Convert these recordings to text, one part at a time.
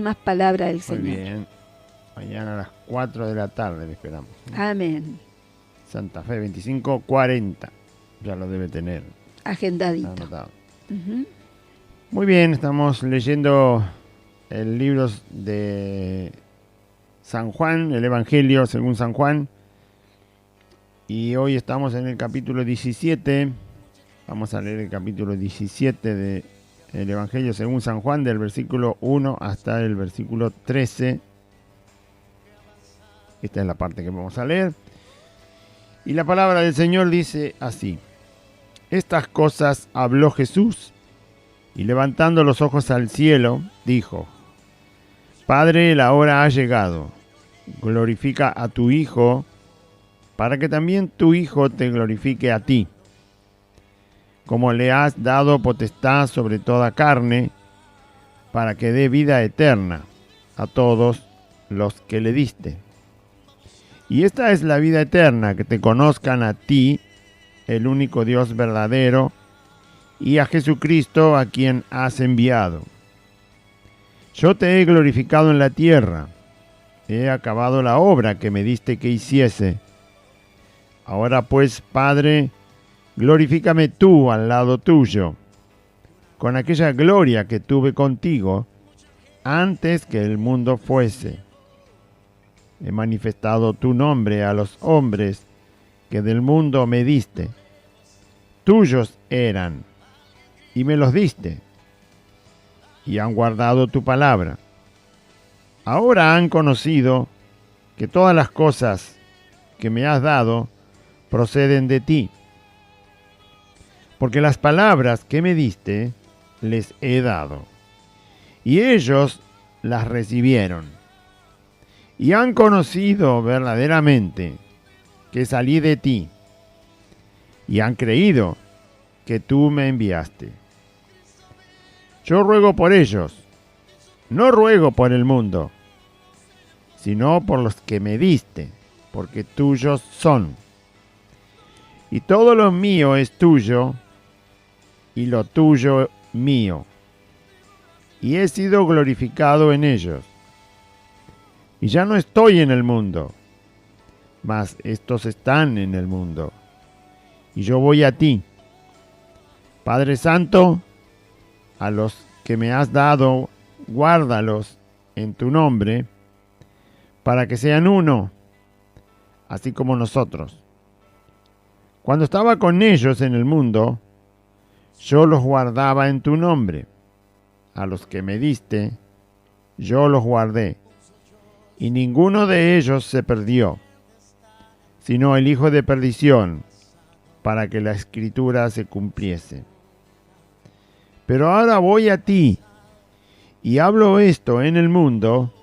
más palabra del Muy Señor. bien. Mañana a las 4 de la tarde le esperamos. Amén. Santa Fe 2540. Ya lo debe tener Agendadito. anotado. Ujú. Muy bien, estamos leyendo el libro de San Juan, el Evangelio según San Juan. Y hoy estamos en el capítulo 17. Vamos a leer el capítulo 17 del Evangelio según San Juan, del versículo 1 hasta el versículo 13. Esta es la parte que vamos a leer. Y la palabra del Señor dice así: Estas cosas habló Jesús, y levantando los ojos al cielo, dijo: Padre, la hora ha llegado. Glorifica a tu Hijo, para que también tu Hijo te glorifique a ti, como le has dado potestad sobre toda carne, para que dé vida eterna a todos los que le diste. Y esta es la vida eterna, que te conozcan a ti, el único Dios verdadero, y a Jesucristo, a quien has enviado. Yo te he glorificado en la tierra, he acabado la obra que me diste que hiciese. Ahora pues, Padre, glorifícame tú al lado tuyo, con aquella gloria que tuve contigo antes que el mundo fuese. He manifestado tu nombre a los hombres que del mundo me diste. Tuyos eran, y me los diste, y han guardado tu palabra. Ahora han conocido que todas las cosas que me has dado proceden de ti, porque las palabras que me diste les he dado, y ellos las recibieron, y han conocido verdaderamente que salí de ti, y han creído que tú me enviaste. Yo ruego por ellos, no ruego por el mundo, sino por los que me diste, porque tuyos son. Y todo lo mío es tuyo, y lo tuyo mío. Y he sido glorificado en ellos. Y ya no estoy en el mundo, mas estos están en el mundo. Y yo voy a ti. Padre Santo, a los que me has dado, guárdalos en tu nombre, para que sean uno, así como nosotros. Cuando estaba con ellos en el mundo, yo los guardaba en tu nombre. A los que me diste, yo los guardé, y ninguno de ellos se perdió, sino el hijo de perdición, para que la escritura se cumpliese. Pero ahora voy a ti, y hablo esto en el mundo,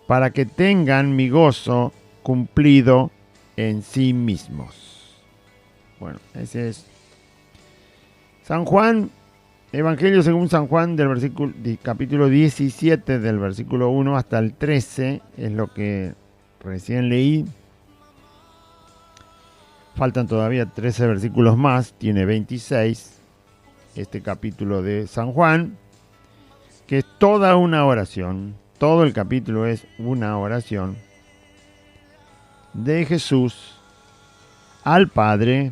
para que tengan mi gozo cumplido en sí mismos. Bueno, ese es San Juan, Evangelio según San Juan, capítulo 17, del versículo 1 hasta el 13, es lo que recién leí. Faltan todavía 13 versículos más, tiene 26 este capítulo de San Juan, que es toda una oración. Todo el capítulo es una oración de Jesús al Padre,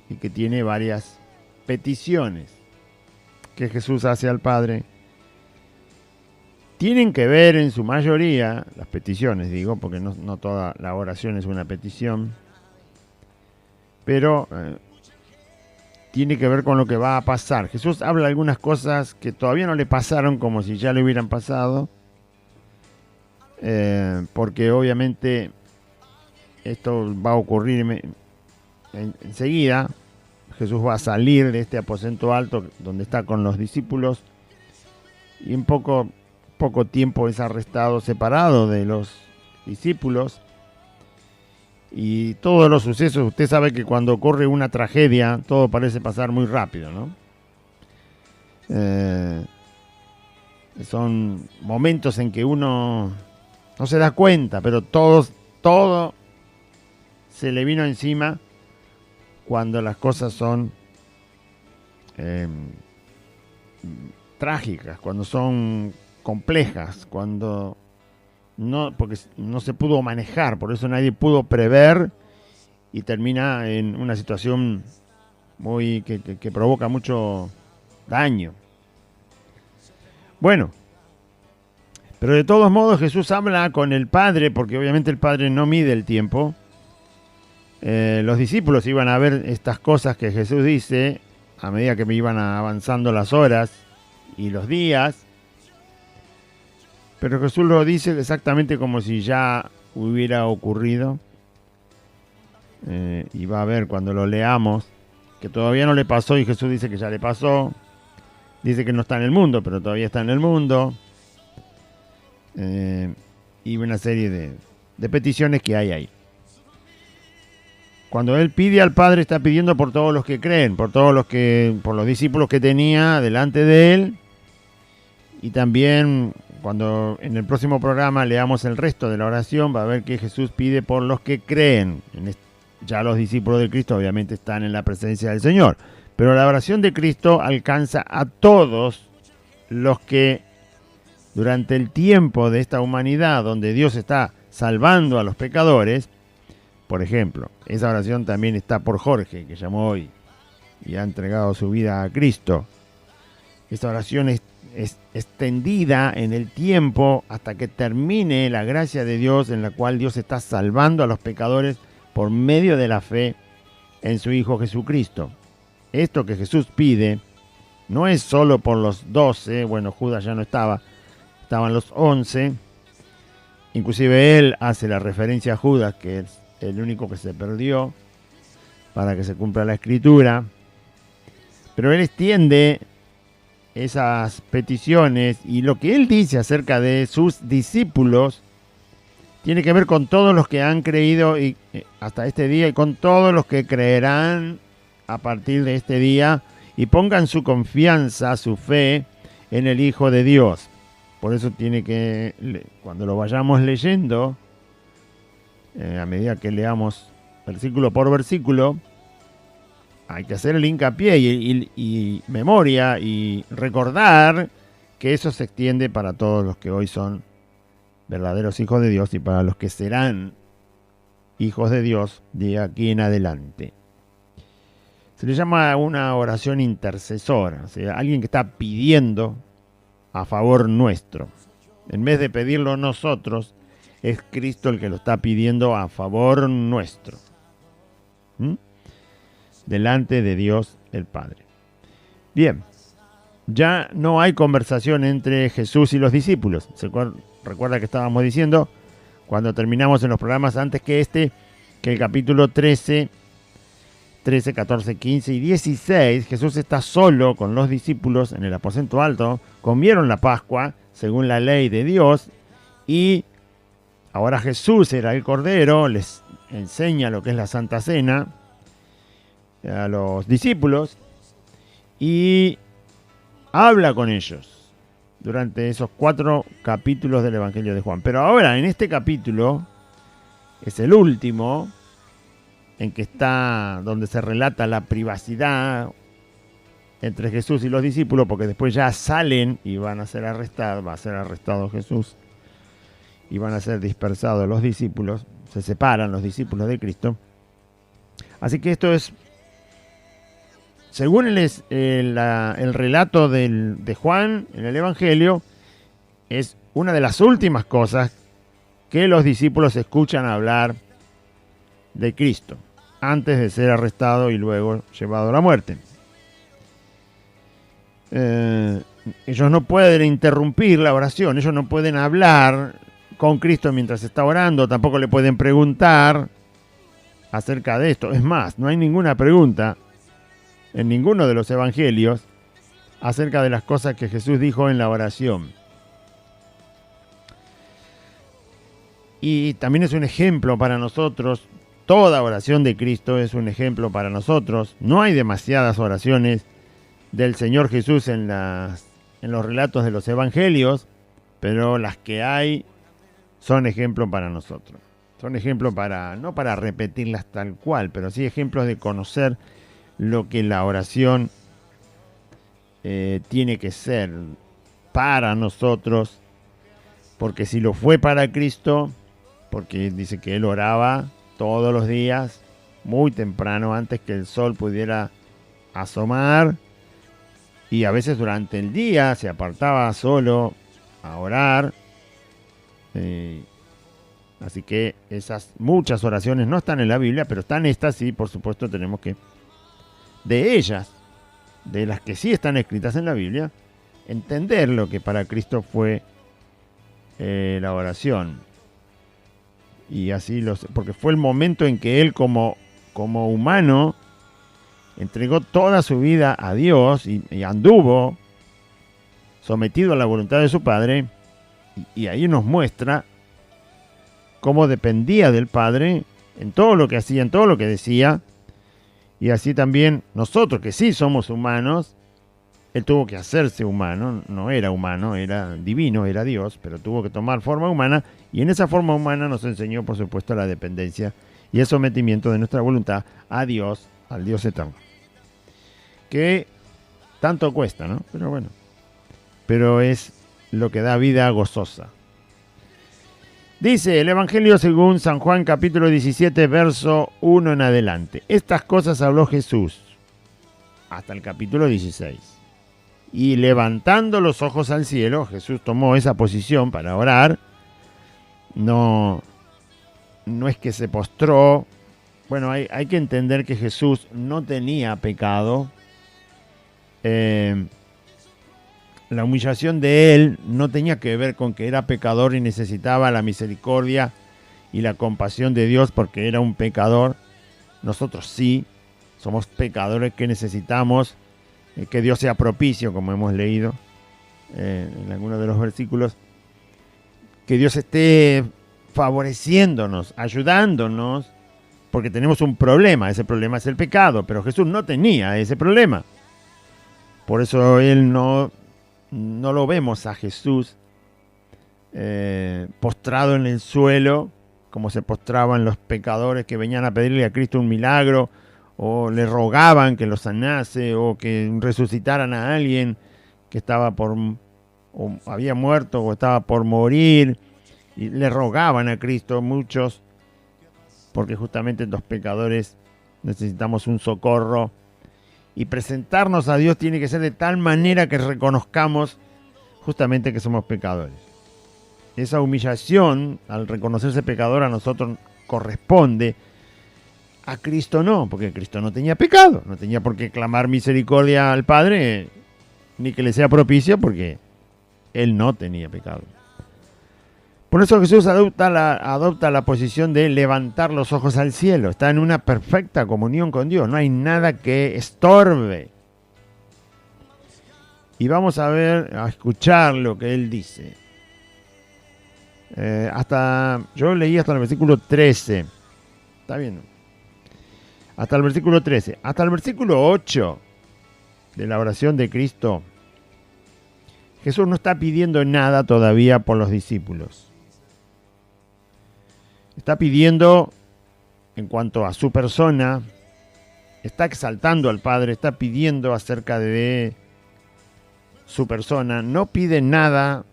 y que tiene varias peticiones que Jesús hace al Padre. Tienen que ver en su mayoría, las peticiones digo, porque no toda la oración es una petición, pero tiene que ver con lo que va a pasar. Jesús habla de algunas cosas que todavía no le pasaron, como si ya le hubieran pasado, porque obviamente esto va a ocurrir enseguida. Jesús va a salir de este aposento alto donde está con los discípulos, y en poco tiempo es arrestado, separado de los discípulos. Y todos los sucesos, usted sabe que cuando ocurre una tragedia, todo parece pasar muy rápido, ¿no? Son momentos en que uno no se da cuenta, pero todo se le vino encima cuando las cosas son trágicas, cuando son complejas, cuando porque no se pudo manejar, por eso nadie pudo prever y termina en una situación que provoca mucho daño. Bueno, pero de todos modos Jesús habla con el Padre, porque obviamente el Padre no mide el tiempo. Los discípulos iban a ver estas cosas que Jesús dice a medida que iban avanzando las horas y los días, pero Jesús lo dice exactamente como si ya hubiera ocurrido. Y va a ver cuando lo leamos que todavía no le pasó y Jesús dice que ya le pasó. Dice que no está en el mundo, pero todavía está en el mundo. Y una serie de peticiones que hay ahí. Cuando él pide al Padre, está pidiendo por todos los que creen, por los discípulos que tenía delante de él. Y también cuando en el próximo programa leamos el resto de la oración, va a ver que Jesús pide por los que creen. Ya los discípulos de Cristo obviamente están en la presencia del Señor. Pero la oración de Cristo alcanza a todos los que durante el tiempo de esta humanidad donde Dios está salvando a los pecadores. Por ejemplo, esa oración también está por Jorge, que llamó hoy y ha entregado su vida a Cristo. Esta oración es extendida en el tiempo hasta que termine la gracia de Dios, en la cual Dios está salvando a los pecadores por medio de la fe en su Hijo Jesucristo. Esto que Jesús pide no es solo por los 12, bueno, Judas ya no estaba, estaban los 11, inclusive él hace la referencia a Judas, que es el único que se perdió, para que se cumpla la Escritura, pero él extiende esas peticiones y lo que él dice acerca de sus discípulos tiene que ver con todos los que han creído y hasta este día y con todos los que creerán a partir de este día y pongan su confianza, su fe en el Hijo de Dios. Por eso cuando lo vayamos leyendo, a medida que leamos versículo por versículo, hay que hacer el hincapié y memoria y recordar que eso se extiende para todos los que hoy son verdaderos hijos de Dios y para los que serán hijos de Dios de aquí en adelante. Se le llama una oración intercesora, o sea, alguien que está pidiendo a favor nuestro. En vez de pedirlo nosotros, es Cristo el que lo está pidiendo a favor nuestro. Delante de Dios el Padre. Bien, ya no hay conversación entre Jesús y los discípulos. Recuerda que estábamos diciendo, cuando terminamos en los programas antes que el capítulo 13, 14, 15 y 16, Jesús está solo con los discípulos en el aposento alto, comieron la Pascua según la ley de Dios y ahora Jesús era el Cordero, les enseña lo que es la Santa Cena a los discípulos y habla con ellos durante esos 4 capítulos del Evangelio de Juan. Pero ahora en este capítulo es el último en que está donde se relata la privacidad entre Jesús y los discípulos, porque después ya salen y van a ser arrestados, va a ser arrestado Jesús y van a ser dispersados los discípulos, se separan los discípulos de Cristo. Así que esto es, según el relato de Juan en el Evangelio, es una de las últimas cosas que los discípulos escuchan hablar de Cristo, antes de ser arrestado y luego llevado a la muerte. Ellos no pueden interrumpir la oración, ellos no pueden hablar con Cristo mientras está orando, tampoco le pueden preguntar acerca de esto. Es más, no hay ninguna pregunta en ninguno de los evangelios acerca de las cosas que Jesús dijo en la oración. Y también es un ejemplo para nosotros, toda oración de Cristo es un ejemplo para nosotros. No hay demasiadas oraciones del Señor Jesús en los relatos de los evangelios, pero las que hay son ejemplo para nosotros. Son ejemplos no para repetirlas tal cual, pero sí ejemplos de conocer lo que la oración tiene que ser para nosotros, porque si lo fue para Cristo, porque dice que Él oraba todos los días, muy temprano, antes que el sol pudiera asomar, y a veces durante el día se apartaba solo a orar. Así que esas muchas oraciones no están en la Biblia, pero están estas, sí, por supuesto tenemos que, de ellas, de las que sí están escritas en la Biblia, entender lo que para Cristo fue la oración. Y así porque fue el momento en que Él como humano entregó toda su vida a Dios y anduvo sometido a la voluntad de su Padre, y ahí nos muestra cómo dependía del Padre en todo lo que hacía, en todo lo que decía. Y así también nosotros, que sí somos humanos, Él tuvo que hacerse humano, no era humano, era divino, era Dios, pero tuvo que tomar forma humana, y en esa forma humana nos enseñó, por supuesto, la dependencia y el sometimiento de nuestra voluntad a Dios, al Dios eterno. Que tanto cuesta, ¿no? Pero bueno, pero es lo que da vida gozosa. Dice el Evangelio según San Juan, capítulo 17, verso 1 en adelante. Estas cosas habló Jesús hasta el capítulo 16. Y levantando los ojos al cielo, Jesús tomó esa posición para orar. No es que se postró. Bueno, hay que entender que Jesús no tenía pecado. La humillación de Él no tenía que ver con que era pecador y necesitaba la misericordia y la compasión de Dios porque era un pecador. Nosotros sí, somos pecadores que necesitamos que Dios sea propicio, como hemos leído en algunos de los versículos. Que Dios esté favoreciéndonos, ayudándonos, porque tenemos un problema. Ese problema es el pecado, pero Jesús no tenía ese problema. Por eso Él no lo vemos a Jesús postrado en el suelo, como se postraban los pecadores que venían a pedirle a Cristo un milagro, o le rogaban que lo sanase, o que resucitaran a alguien que estaba o había muerto o estaba por morir, y le rogaban a Cristo muchos, porque justamente los pecadores necesitamos un socorro. Y presentarnos a Dios tiene que ser de tal manera que reconozcamos justamente que somos pecadores. Esa humillación, al reconocerse pecador, a nosotros corresponde. A Cristo no, porque Cristo no tenía pecado. No tenía por qué clamar misericordia al Padre, ni que le sea propicio, porque Él no tenía pecado. Por eso Jesús adopta la posición de levantar los ojos al cielo. Está en una perfecta comunión con Dios. No hay nada que estorbe. Y vamos a escuchar lo que Él dice. Yo leí hasta el versículo 13. ¿Está bien? Hasta el versículo 13. Hasta el versículo 8 de la oración de Cristo, Jesús no está pidiendo nada todavía por los discípulos. Está pidiendo en cuanto a su persona, está exaltando al Padre, está pidiendo acerca de su persona. No pide nada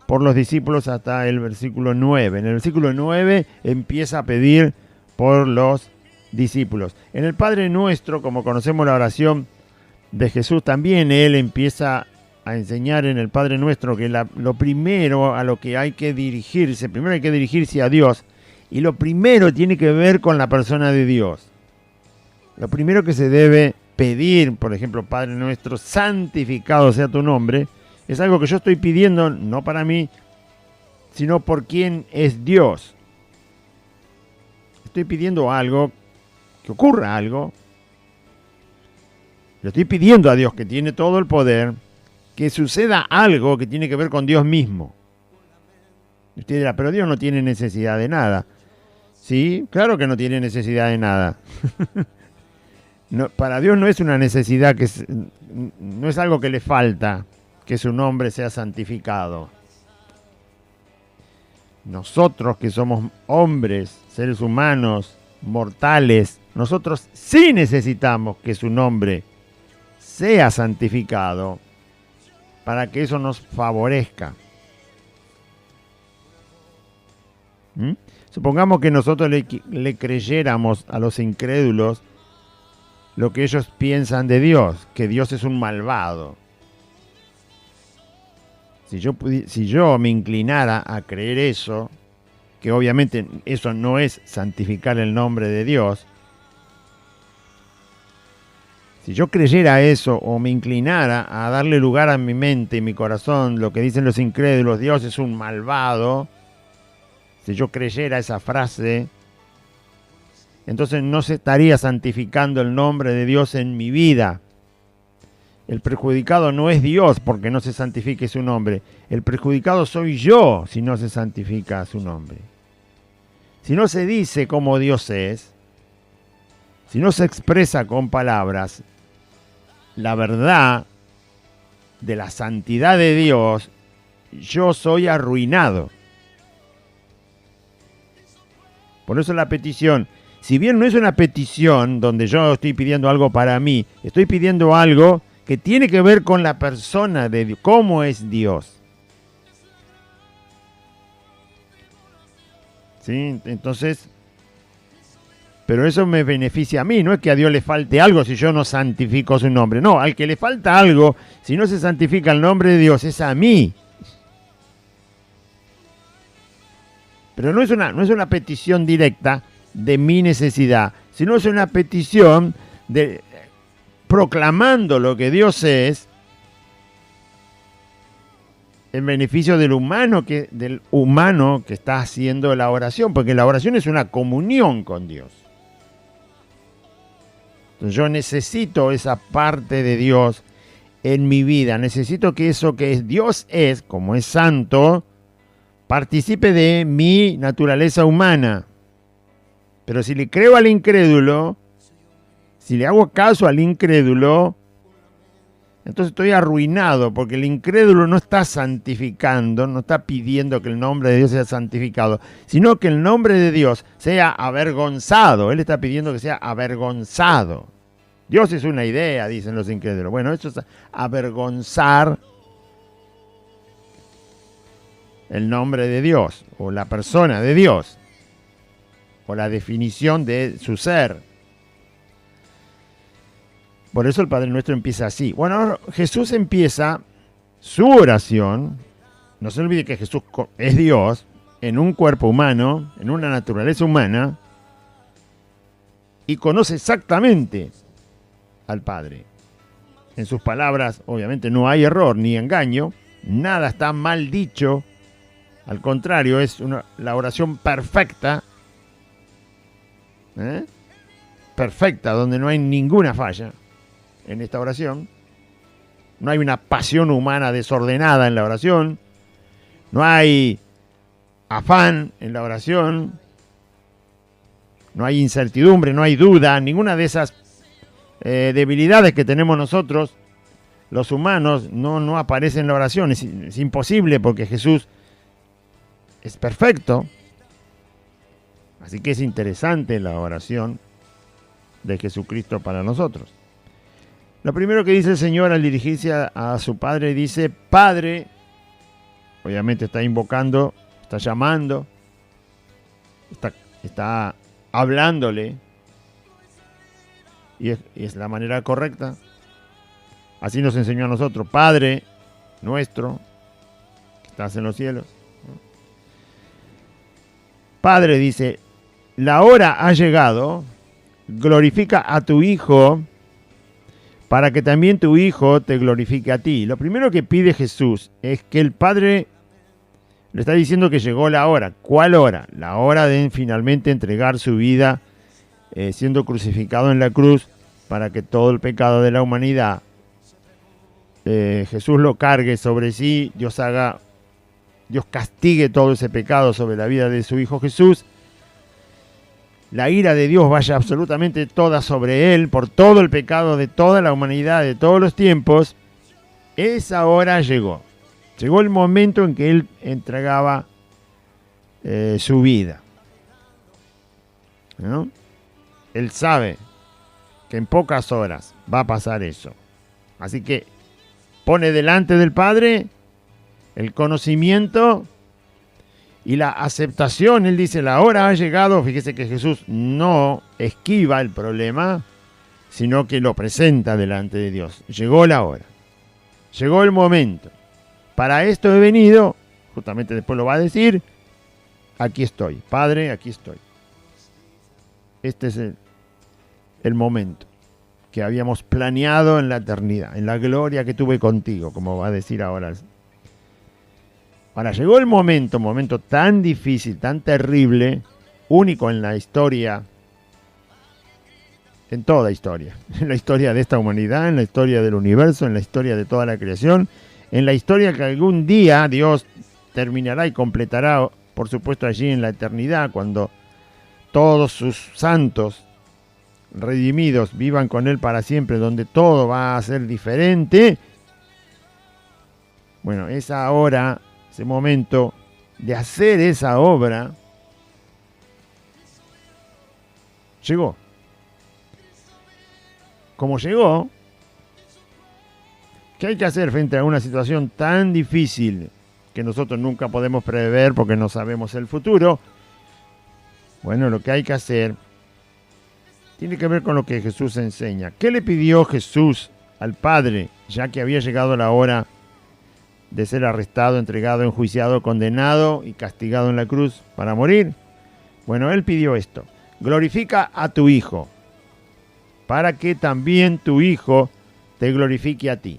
por los discípulos hasta el versículo 9. En el versículo 9 empieza a pedir por los discípulos. En el Padre Nuestro, como conocemos la oración de Jesús, también Él empieza a enseñar en el Padre Nuestro que lo primero a lo que hay que dirigirse, primero hay que dirigirse a Dios. Y lo primero tiene que ver con la persona de Dios. Lo primero que se debe pedir, por ejemplo, Padre Nuestro, santificado sea tu nombre, es algo que yo estoy pidiendo no para mí, sino por quién es Dios. Estoy pidiendo algo, que ocurra algo. Le estoy pidiendo a Dios, que tiene todo el poder, que suceda algo que tiene que ver con Dios mismo. Y usted dirá, pero Dios no tiene necesidad de nada. Sí, claro que no tiene necesidad de nada. No, para Dios no es una necesidad, no es algo que le falta, que su nombre sea santificado. Nosotros que somos hombres, seres humanos, mortales, nosotros sí necesitamos que su nombre sea santificado. para que eso nos favorezca. ¿Mm? Supongamos que nosotros le creyéramos a los incrédulos lo que ellos piensan de Dios, que Dios es un malvado. Si yo me inclinara a creer eso, que obviamente eso no es santificar el nombre de Dios, si yo creyera eso o me inclinara a darle lugar a mi mente y mi corazón, lo que dicen los incrédulos, Dios es un malvado, si yo creyera esa frase, entonces no se estaría santificando el nombre de Dios en mi vida. El perjudicado no es Dios porque no se santifique su nombre. El perjudicado soy yo si no se santifica su nombre. Si no se dice cómo Dios es, si no se expresa con palabras la verdad de la santidad de Dios, yo soy arruinado. Por eso la petición, si bien no es una petición donde yo estoy pidiendo algo para mí, estoy pidiendo algo que tiene que ver con la persona de Dios, cómo es Dios. ¿Sí? Entonces, pero eso me beneficia a mí, no es que a Dios le falte algo si yo no santifico su nombre. No, al que le falta algo, si no se santifica el nombre de Dios, es a mí. Pero no es una petición directa de mi necesidad, sino es una petición de proclamando lo que Dios es en beneficio del humano que está haciendo la oración, porque la oración es una comunión con Dios. Entonces yo necesito esa parte de Dios en mi vida, necesito que eso que Dios es, como es santo, participe de mi naturaleza humana. Pero si le creo al incrédulo, si le hago caso al incrédulo, entonces estoy arruinado, porque el incrédulo no está santificando, no está pidiendo que el nombre de Dios sea santificado, sino que el nombre de Dios sea avergonzado. Él está pidiendo que sea avergonzado. Dios es una idea, dicen los incrédulos. Bueno, eso es avergonzar el nombre de Dios, o la persona de Dios, o la definición de su ser. Por eso el Padre Nuestro empieza así. Bueno, Jesús empieza su oración. No se olvide que Jesús es Dios en un cuerpo humano, en una naturaleza humana, y conoce exactamente al Padre. En sus palabras, obviamente, no hay error ni engaño, nada está mal dicho. Al contrario, es la oración perfecta, perfecta, donde no hay ninguna falla en esta oración. No hay una pasión humana desordenada en la oración. No hay afán en la oración. No hay incertidumbre, no hay duda. Ninguna de esas debilidades que tenemos nosotros, los humanos, no aparece en la oración. Es imposible porque Jesús es perfecto. Así que es interesante la oración de Jesucristo para nosotros. Lo primero que dice el Señor al dirigirse a su Padre, dice, Padre, obviamente está invocando, está llamando, está hablándole, y es la manera correcta. Así nos enseñó a nosotros, Padre nuestro, que estás en los cielos. Padre, dice, la hora ha llegado, glorifica a tu Hijo, para que también tu Hijo te glorifique a ti. Lo primero que pide Jesús es que el Padre le está diciendo que llegó la hora. ¿Cuál hora? La hora de finalmente entregar su vida siendo crucificado en la cruz para que todo el pecado de la humanidad Jesús lo cargue sobre sí, Dios castigue todo ese pecado sobre la vida de su Hijo Jesús. La ira de Dios vaya absolutamente toda sobre él por todo el pecado de toda la humanidad, de todos los tiempos. Esa hora llegó. Llegó el momento en que él entregaba su vida. ¿No? Él sabe que en pocas horas va a pasar eso. Así que pone delante del Padre el conocimiento y la aceptación. Él dice, la hora ha llegado. Fíjese que Jesús no esquiva el problema, sino que lo presenta delante de Dios. Llegó la hora. Llegó el momento. Para esto he venido, justamente después lo va a decir, aquí estoy. Padre, aquí estoy. Este es el momento que habíamos planeado en la eternidad, en la gloria que tuve contigo, como va a decir ahora. Ahora llegó el momento tan difícil, tan terrible, único en la historia, en toda historia, en la historia de esta humanidad, en la historia del universo, en la historia de toda la creación, en la historia que algún día Dios terminará y completará, por supuesto allí en la eternidad, cuando todos sus santos redimidos vivan con Él para siempre, donde todo va a ser diferente. Bueno, esa hora, ese momento de hacer esa obra, llegó. Como llegó, ¿qué hay que hacer frente a una situación tan difícil que nosotros nunca podemos prever porque no sabemos el futuro? Bueno, lo que hay que hacer tiene que ver con lo que Jesús enseña. ¿Qué le pidió Jesús al Padre, ya que había llegado la hora de ser arrestado, entregado, enjuiciado, condenado y castigado en la cruz para morir? Bueno, Él pidió esto: glorifica a tu Hijo, para que también tu Hijo te glorifique a ti.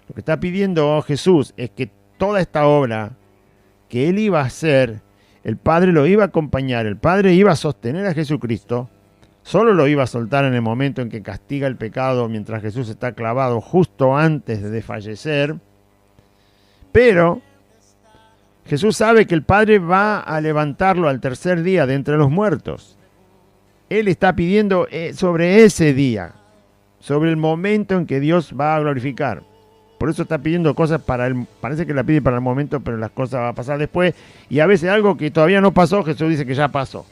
Lo que está pidiendo Jesús es que toda esta obra que Él iba a hacer, el Padre lo iba a acompañar, el Padre iba a sostener a Jesucristo, solo lo iba a soltar en el momento en que castiga el pecado mientras Jesús está clavado justo antes de fallecer. Pero Jesús sabe que el Padre va a levantarlo al tercer día de entre los muertos. Él está pidiendo sobre ese día, sobre el momento en que Dios va a glorificar. Por eso está pidiendo cosas parece que la pide para el momento, pero las cosas van a pasar después. Y a veces algo que todavía no pasó, Jesús dice que ya pasó.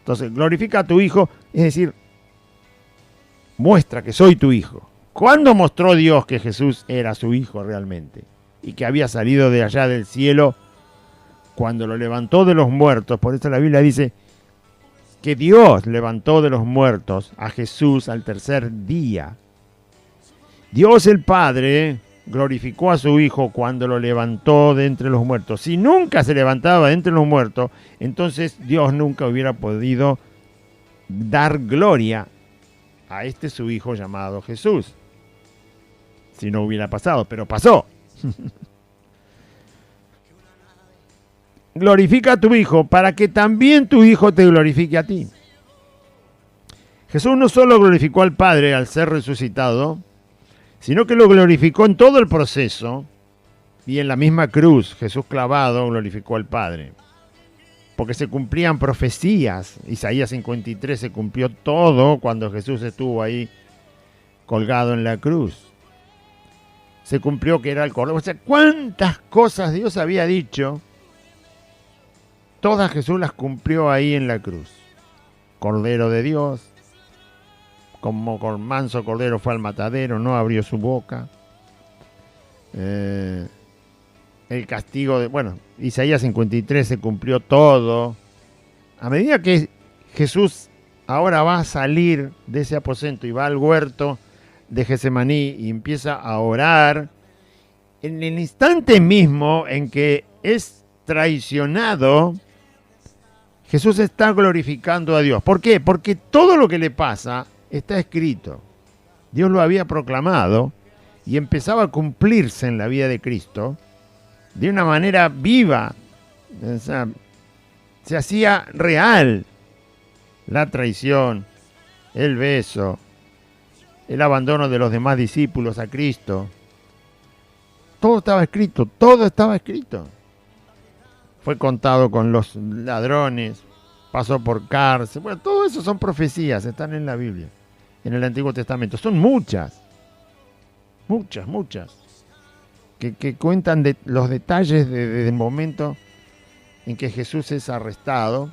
Entonces, glorifica a tu Hijo, es decir, muestra que soy tu Hijo. ¿Cuándo mostró Dios que Jesús era su Hijo realmente? Y que había salido de allá del cielo cuando lo levantó de los muertos. Por eso la Biblia dice que Dios levantó de los muertos a Jesús al tercer día. Dios el Padre glorificó a su Hijo cuando lo levantó de entre los muertos. Si nunca se levantaba de entre los muertos, entonces Dios nunca hubiera podido dar gloria a este su Hijo llamado Jesús. Si no hubiera pasado, pero pasó. Glorifica a tu Hijo para que también tu Hijo te glorifique a ti. Jesús no solo glorificó al Padre al ser resucitado, sino que lo glorificó en todo el proceso, y en la misma cruz, Jesús clavado, glorificó al Padre. Porque se cumplían profecías. Isaías 53 se cumplió todo cuando Jesús estuvo ahí colgado en la cruz. Se cumplió que era el Cordero. O sea, cuántas cosas Dios había dicho, todas Jesús las cumplió ahí en la cruz. Cordero de Dios, como con manso cordero fue al matadero, no abrió su boca. El castigo Isaías 53 se cumplió todo. A medida que Jesús ahora va a salir de ese aposento y va al huerto de Getsemaní y empieza a orar, en el instante mismo en que es traicionado, Jesús está glorificando a Dios. ¿Por qué? Porque todo lo que le pasa está escrito. Dios lo había proclamado y empezaba a cumplirse en la vida de Cristo de una manera viva. O sea, se hacía real la traición, el beso, el abandono de los demás discípulos a Cristo. Todo estaba escrito, todo estaba escrito. Fue contado con los ladrones, pasó por cárcel. Bueno, todo eso son profecías, están en la Biblia, en el Antiguo Testamento. Son muchas, que cuentan de los detalles del momento en que Jesús es arrestado.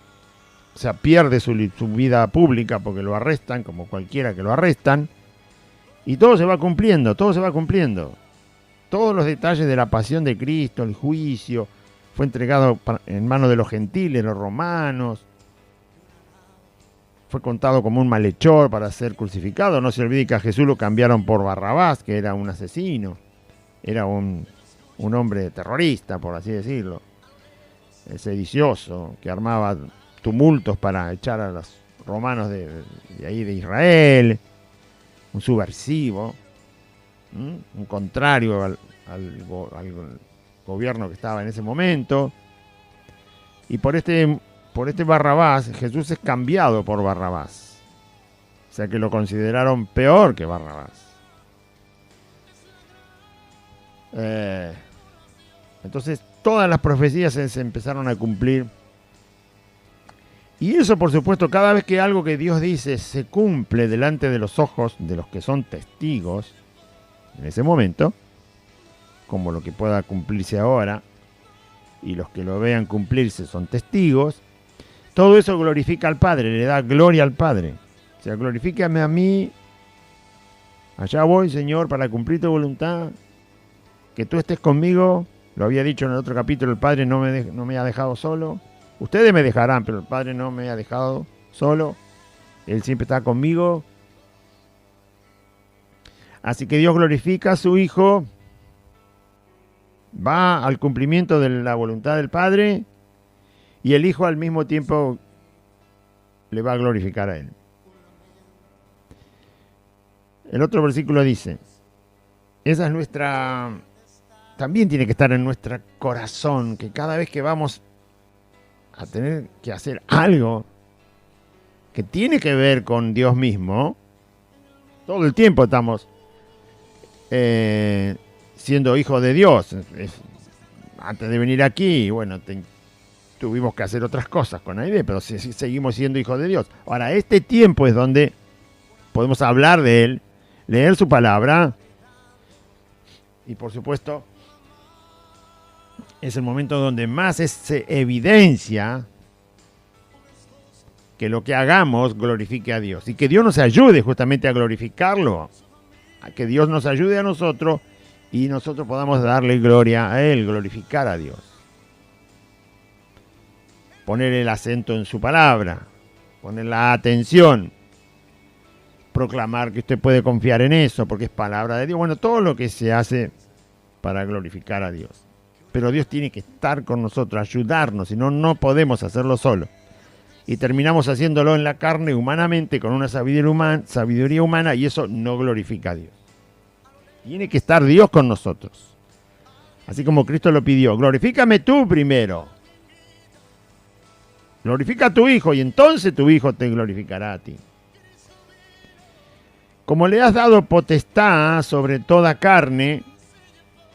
O sea, pierde su vida pública porque lo arrestan, como cualquiera que lo arrestan. Y todo se va cumpliendo, todo se va cumpliendo. Todos los detalles de la pasión de Cristo, el juicio, fue entregado en manos de los gentiles, los romanos. Fue contado como un malhechor para ser crucificado. No se olvide que a Jesús lo cambiaron por Barrabás, que era un asesino. Era un hombre terrorista, por así decirlo. Sedicioso, que armaba tumultos para echar a los romanos de ahí de Israel. Un subversivo. Un contrario al gobierno que estaba en ese momento. Y por este Barrabás, Jesús es cambiado por Barrabás. O sea que lo consideraron peor que Barrabás. Entonces todas las profecías se empezaron a cumplir. Y eso, por supuesto, cada vez que algo que Dios dice se cumple delante de los ojos de los que son testigos en ese momento, como lo que pueda cumplirse ahora, y los que lo vean cumplirse son testigos, todo eso glorifica al Padre, le da gloria al Padre. O sea, glorifícame a mí, allá voy, Señor, para cumplir tu voluntad, que tú estés conmigo. Lo había dicho en el otro capítulo, el Padre no me ha dejado solo. Ustedes me dejarán, pero el Padre no me ha dejado solo. Él siempre está conmigo. Así que Dios glorifica a su Hijo, va al cumplimiento de la voluntad del Padre, y el Hijo al mismo tiempo le va a glorificar a Él. El otro versículo dice, esa es nuestra, también tiene que estar en nuestro corazón, que cada vez que vamos a tener que hacer algo que tiene que ver con Dios mismo, todo el tiempo estamos siendo hijos de Dios. Antes de venir aquí, bueno, tuvimos que hacer otras cosas con Aide, pero seguimos siendo hijos de Dios. Ahora, este tiempo es donde podemos hablar de Él, leer su palabra, y por supuesto es el momento donde más se evidencia que lo que hagamos glorifique a Dios, y que Dios nos ayude justamente a glorificarlo, a que Dios nos ayude a nosotros y nosotros podamos darle gloria a Él, glorificar a Dios. Poner el acento en su palabra, poner la atención, proclamar que usted puede confiar en eso porque es palabra de Dios. Bueno, todo lo que se hace para glorificar a Dios. Pero Dios tiene que estar con nosotros, ayudarnos, si no, no podemos hacerlo solo. Y terminamos haciéndolo en la carne, humanamente, con una sabiduría humana, y eso no glorifica a Dios. Tiene que estar Dios con nosotros. Así como Cristo lo pidió, glorifícame tú primero. Glorifica a tu Hijo y entonces tu Hijo te glorificará a ti. Como le has dado potestad sobre toda carne,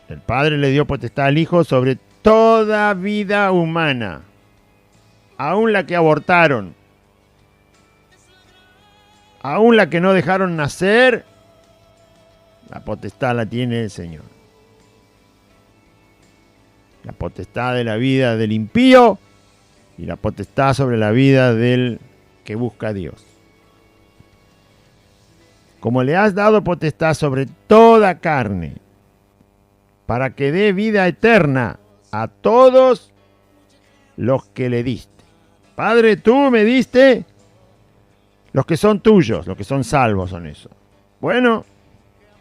el Padre le dio potestad al Hijo sobre toda vida humana, aún la que abortaron, aún la que no dejaron nacer, la potestad la tiene el Señor. La potestad de la vida del impío y la potestad sobre la vida del que busca a Dios. Como le has dado potestad sobre toda carne, para que dé vida eterna a todos los que le diste. Padre, tú me diste los que son tuyos, los que son salvos son esos. Bueno,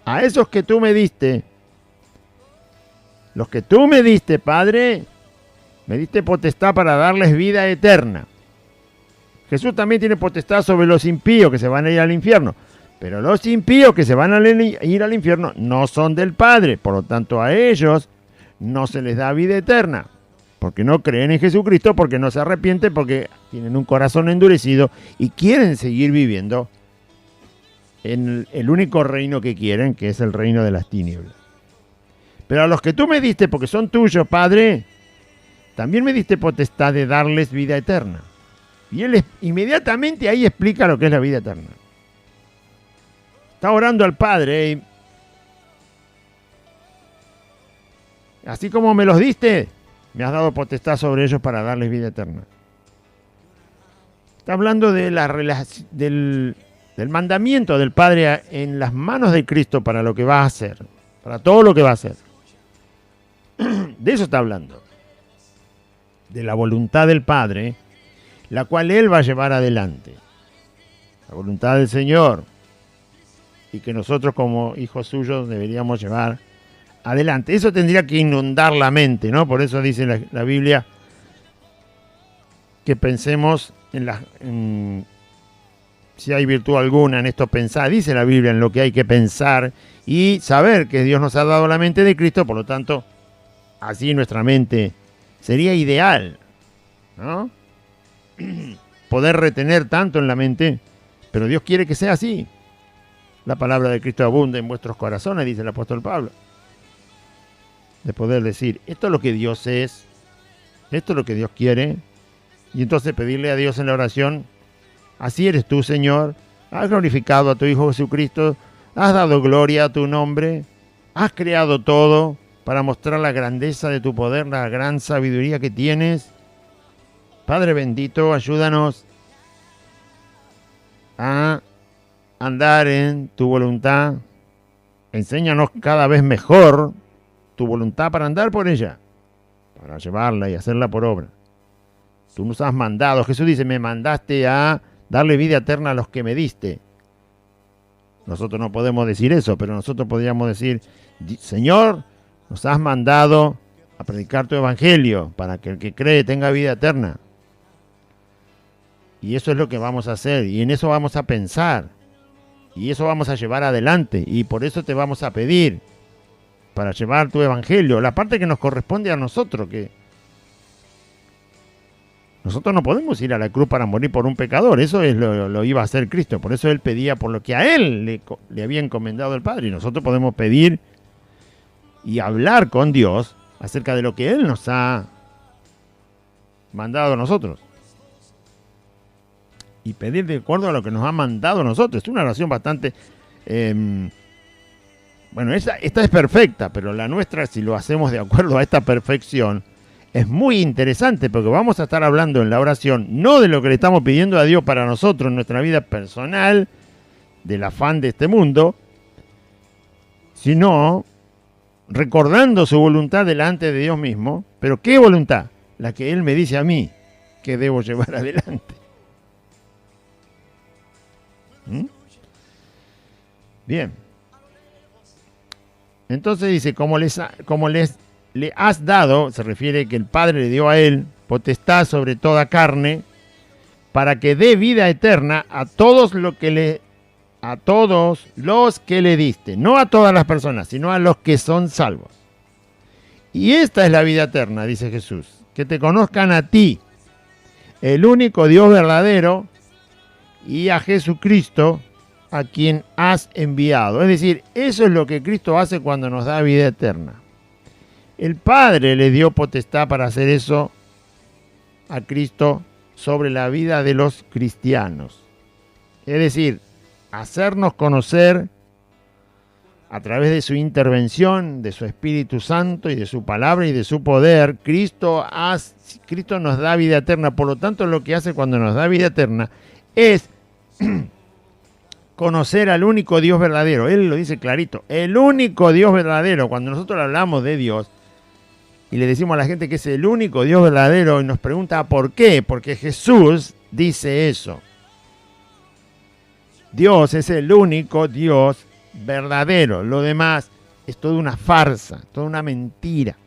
a esos que tú me diste, los que tú me diste, Padre, me diste potestad para darles vida eterna. Jesús también tiene potestad sobre los impíos que se van a ir al infierno. Pero los impíos que se van a ir al infierno no son del Padre. Por lo tanto, a ellos no se les da vida eterna. Porque no creen en Jesucristo, porque no se arrepienten, porque tienen un corazón endurecido y quieren seguir viviendo en el único reino que quieren, que es el reino de las tinieblas. Pero a los que tú me diste, porque son tuyos, Padre, también me diste potestad de darles vida eterna. Y él inmediatamente ahí explica lo que es la vida eterna. Está orando al Padre. Así como me los diste, me has dado potestad sobre ellos para darles vida eterna. Está hablando de la del mandamiento del Padre en las manos de Cristo para lo que va a hacer, para todo lo que va a hacer. De eso está hablando. De la voluntad del Padre, la cual Él va a llevar adelante. La voluntad del Señor. Y que nosotros como hijos suyos deberíamos llevar adelante. Eso tendría que inundar la mente, ¿no? Por eso dice la Biblia que pensemos si hay virtud alguna en esto pensar. Dice la Biblia en lo que hay que pensar y saber que Dios nos ha dado la mente de Cristo, por lo tanto, así nuestra mente sería ideal, ¿no? Poder retener tanto en la mente, pero Dios quiere que sea así. La palabra de Cristo abunda en vuestros corazones, dice el apóstol Pablo. De poder decir, esto es lo que Dios es, esto es lo que Dios quiere, y entonces pedirle a Dios en la oración, así eres tú, Señor, has glorificado a tu Hijo Jesucristo, has dado gloria a tu nombre, has creado todo para mostrar la grandeza de tu poder, la gran sabiduría que tienes. Padre bendito, ayúdanos a andar en tu voluntad. Enséñanos cada vez mejor tu voluntad para andar por ella, para llevarla y hacerla por obra. Tú nos has mandado, Jesús dice, me mandaste a darle vida eterna a los que me diste. Nosotros no podemos decir eso, pero nosotros podríamos decir, Señor, nos has mandado a predicar tu evangelio para que el que cree tenga vida eterna. Y eso es lo que vamos a hacer, y en eso vamos a pensar, y eso vamos a llevar adelante, y por eso te vamos a pedir, para llevar tu evangelio, la parte que nos corresponde a nosotros, que nosotros no podemos ir a la cruz para morir por un pecador, eso es lo iba a hacer Cristo, por eso Él pedía por lo que a Él le había encomendado el Padre, y nosotros podemos pedir y hablar con Dios acerca de lo que Él nos ha mandado a nosotros. Y pedir de acuerdo a lo que nos ha mandado a nosotros. Es una oración bastante... bueno, esta es perfecta, pero la nuestra, si lo hacemos de acuerdo a esta perfección, es muy interesante porque vamos a estar hablando en la oración no de lo que le estamos pidiendo a Dios para nosotros en nuestra vida personal, del afán de este mundo, sino recordando su voluntad delante de Dios mismo. ¿Pero qué voluntad? La que Él me dice a mí que debo llevar adelante. Bien. Entonces dice, como le has dado, se refiere que el Padre le dio a Él potestad sobre toda carne, para que dé vida eterna a todos los que le diste, no a todas las personas, sino a los que son salvos. Y esta es la vida eterna, dice Jesús, que te conozcan a ti, el único Dios verdadero, y a Jesucristo, a quien has enviado. Es decir, eso es lo que Cristo hace cuando nos da vida eterna. El Padre le dio potestad para hacer eso a Cristo sobre la vida de los cristianos. Es decir, hacernos conocer a través de su intervención, de su Espíritu Santo y de su palabra y de su poder. Cristo nos da vida eterna. Por lo tanto, lo que hace cuando nos da vida eterna es conocer al único Dios verdadero. Él lo dice clarito, el único Dios verdadero. Cuando nosotros hablamos de Dios y le decimos a la gente que es el único Dios verdadero y nos pregunta ¿por qué? Porque Jesús dice eso. Dios es el único Dios verdadero. Lo demás es toda una farsa, toda una mentira.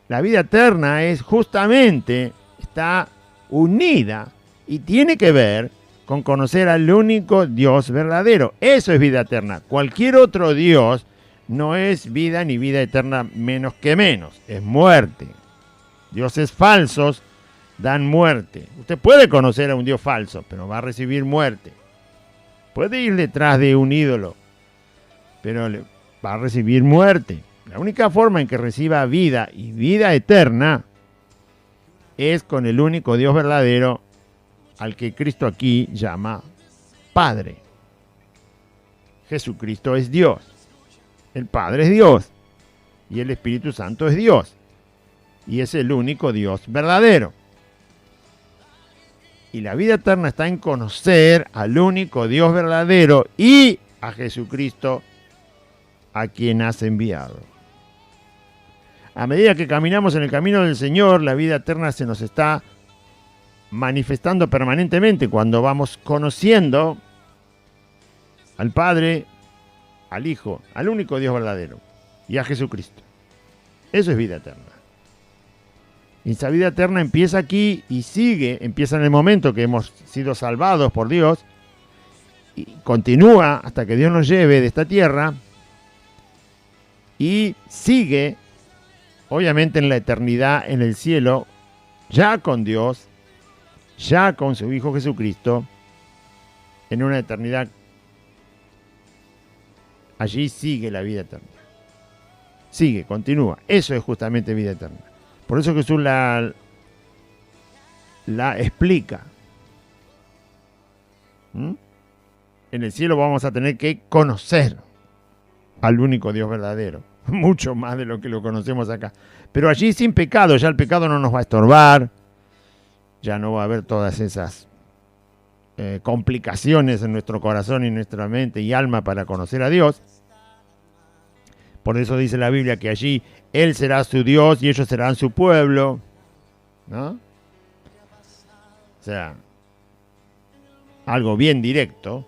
La vida eterna es justamente, está unida y tiene que ver con conocer al único Dios verdadero. Eso es vida eterna. Cualquier otro Dios no es vida ni vida eterna menos que menos. Es muerte. Dioses falsos dan muerte. Usted puede conocer a un Dios falso, pero va a recibir muerte. Puede ir detrás de un ídolo, pero va a recibir muerte. La única forma en que reciba vida y vida eterna es con el único Dios verdadero, al que Cristo aquí llama Padre. Jesucristo es Dios. El Padre es Dios. Y el Espíritu Santo es Dios. Y es el único Dios verdadero. Y la vida eterna está en conocer al único Dios verdadero y a Jesucristo, a quien has enviado. A medida que caminamos en el camino del Señor, la vida eterna se nos está manifestando permanentemente cuando vamos conociendo al Padre, al Hijo, al único Dios verdadero y a Jesucristo. Eso es vida eterna. Y esa vida eterna empieza aquí y empieza en el momento que hemos sido salvados por Dios y continúa hasta que Dios nos lleve de esta tierra y sigue, obviamente, en la eternidad en el cielo, ya con Dios, ya con su Hijo Jesucristo, en una eternidad. Allí sigue la vida eterna. Sigue, continúa. Eso es justamente vida eterna. Por eso Jesús la explica. En el cielo vamos a tener que conocer al único Dios verdadero. Mucho más de lo que lo conocemos acá. Pero allí sin pecado. Ya el pecado no nos va a estorbar. Ya no va a haber todas esas complicaciones en nuestro corazón y nuestra mente y alma para conocer a Dios. Por eso dice la Biblia que allí Él será su Dios y ellos serán su pueblo, ¿no? O sea, algo bien directo.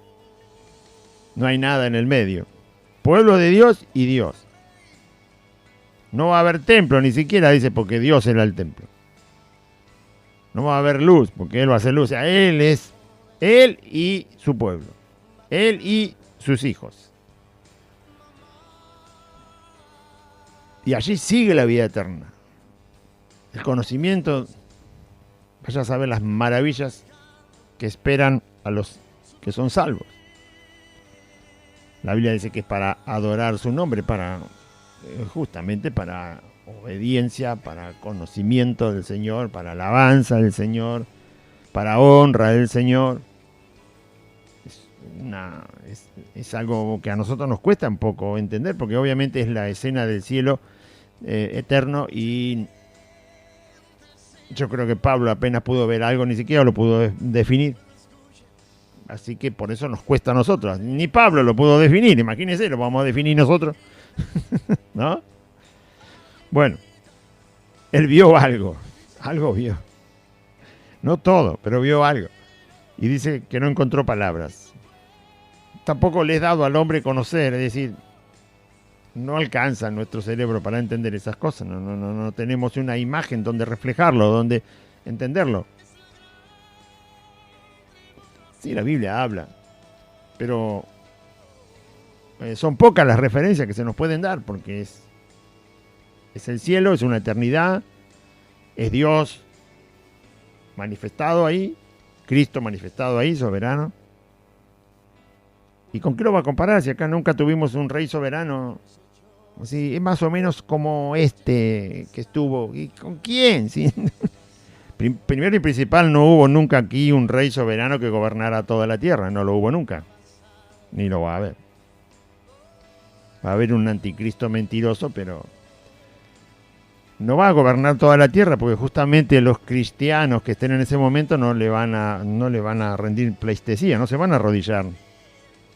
No hay nada en el medio. Pueblo de Dios y Dios. No va a haber templo, ni siquiera dice porque Dios era el templo. No va a haber luz, porque Él va a hacer luz. O sea, Él es Él y su pueblo. Él y sus hijos. Y allí sigue la vida eterna. El conocimiento, vaya a saber las maravillas que esperan a los que son salvos. La Biblia dice que es para adorar su nombre, justamente para obediencia, para conocimiento del Señor, para alabanza del Señor, para honra del Señor. Es algo que a nosotros nos cuesta un poco entender, porque obviamente es la escena del cielo eterno y yo creo que Pablo apenas pudo ver algo, ni siquiera lo pudo definir. Así que por eso nos cuesta a nosotros. Ni Pablo lo pudo definir, imagínense, lo vamos a definir nosotros. ¿No? Bueno, él vio algo vio. No todo, pero vio algo. Y dice que no encontró palabras. Tampoco le es dado al hombre conocer, es decir, no alcanza nuestro cerebro para entender esas cosas. No tenemos una imagen donde reflejarlo, donde entenderlo. Sí, la Biblia habla, pero son pocas las referencias que se nos pueden dar, porque es el cielo, es una eternidad, es Dios manifestado ahí, Cristo manifestado ahí, soberano. ¿Y con qué lo va a comparar si acá nunca tuvimos un rey soberano? Así, es más o menos como este que estuvo. ¿Y con quién? ¿Sí? Primero y principal, no hubo nunca aquí un rey soberano que gobernara toda la tierra. No lo hubo nunca. Ni lo va a haber. Va a haber un anticristo mentiroso, pero no va a gobernar toda la tierra, porque justamente los cristianos que estén en ese momento no le van a rendir pleitesía, no se van a arrodillar.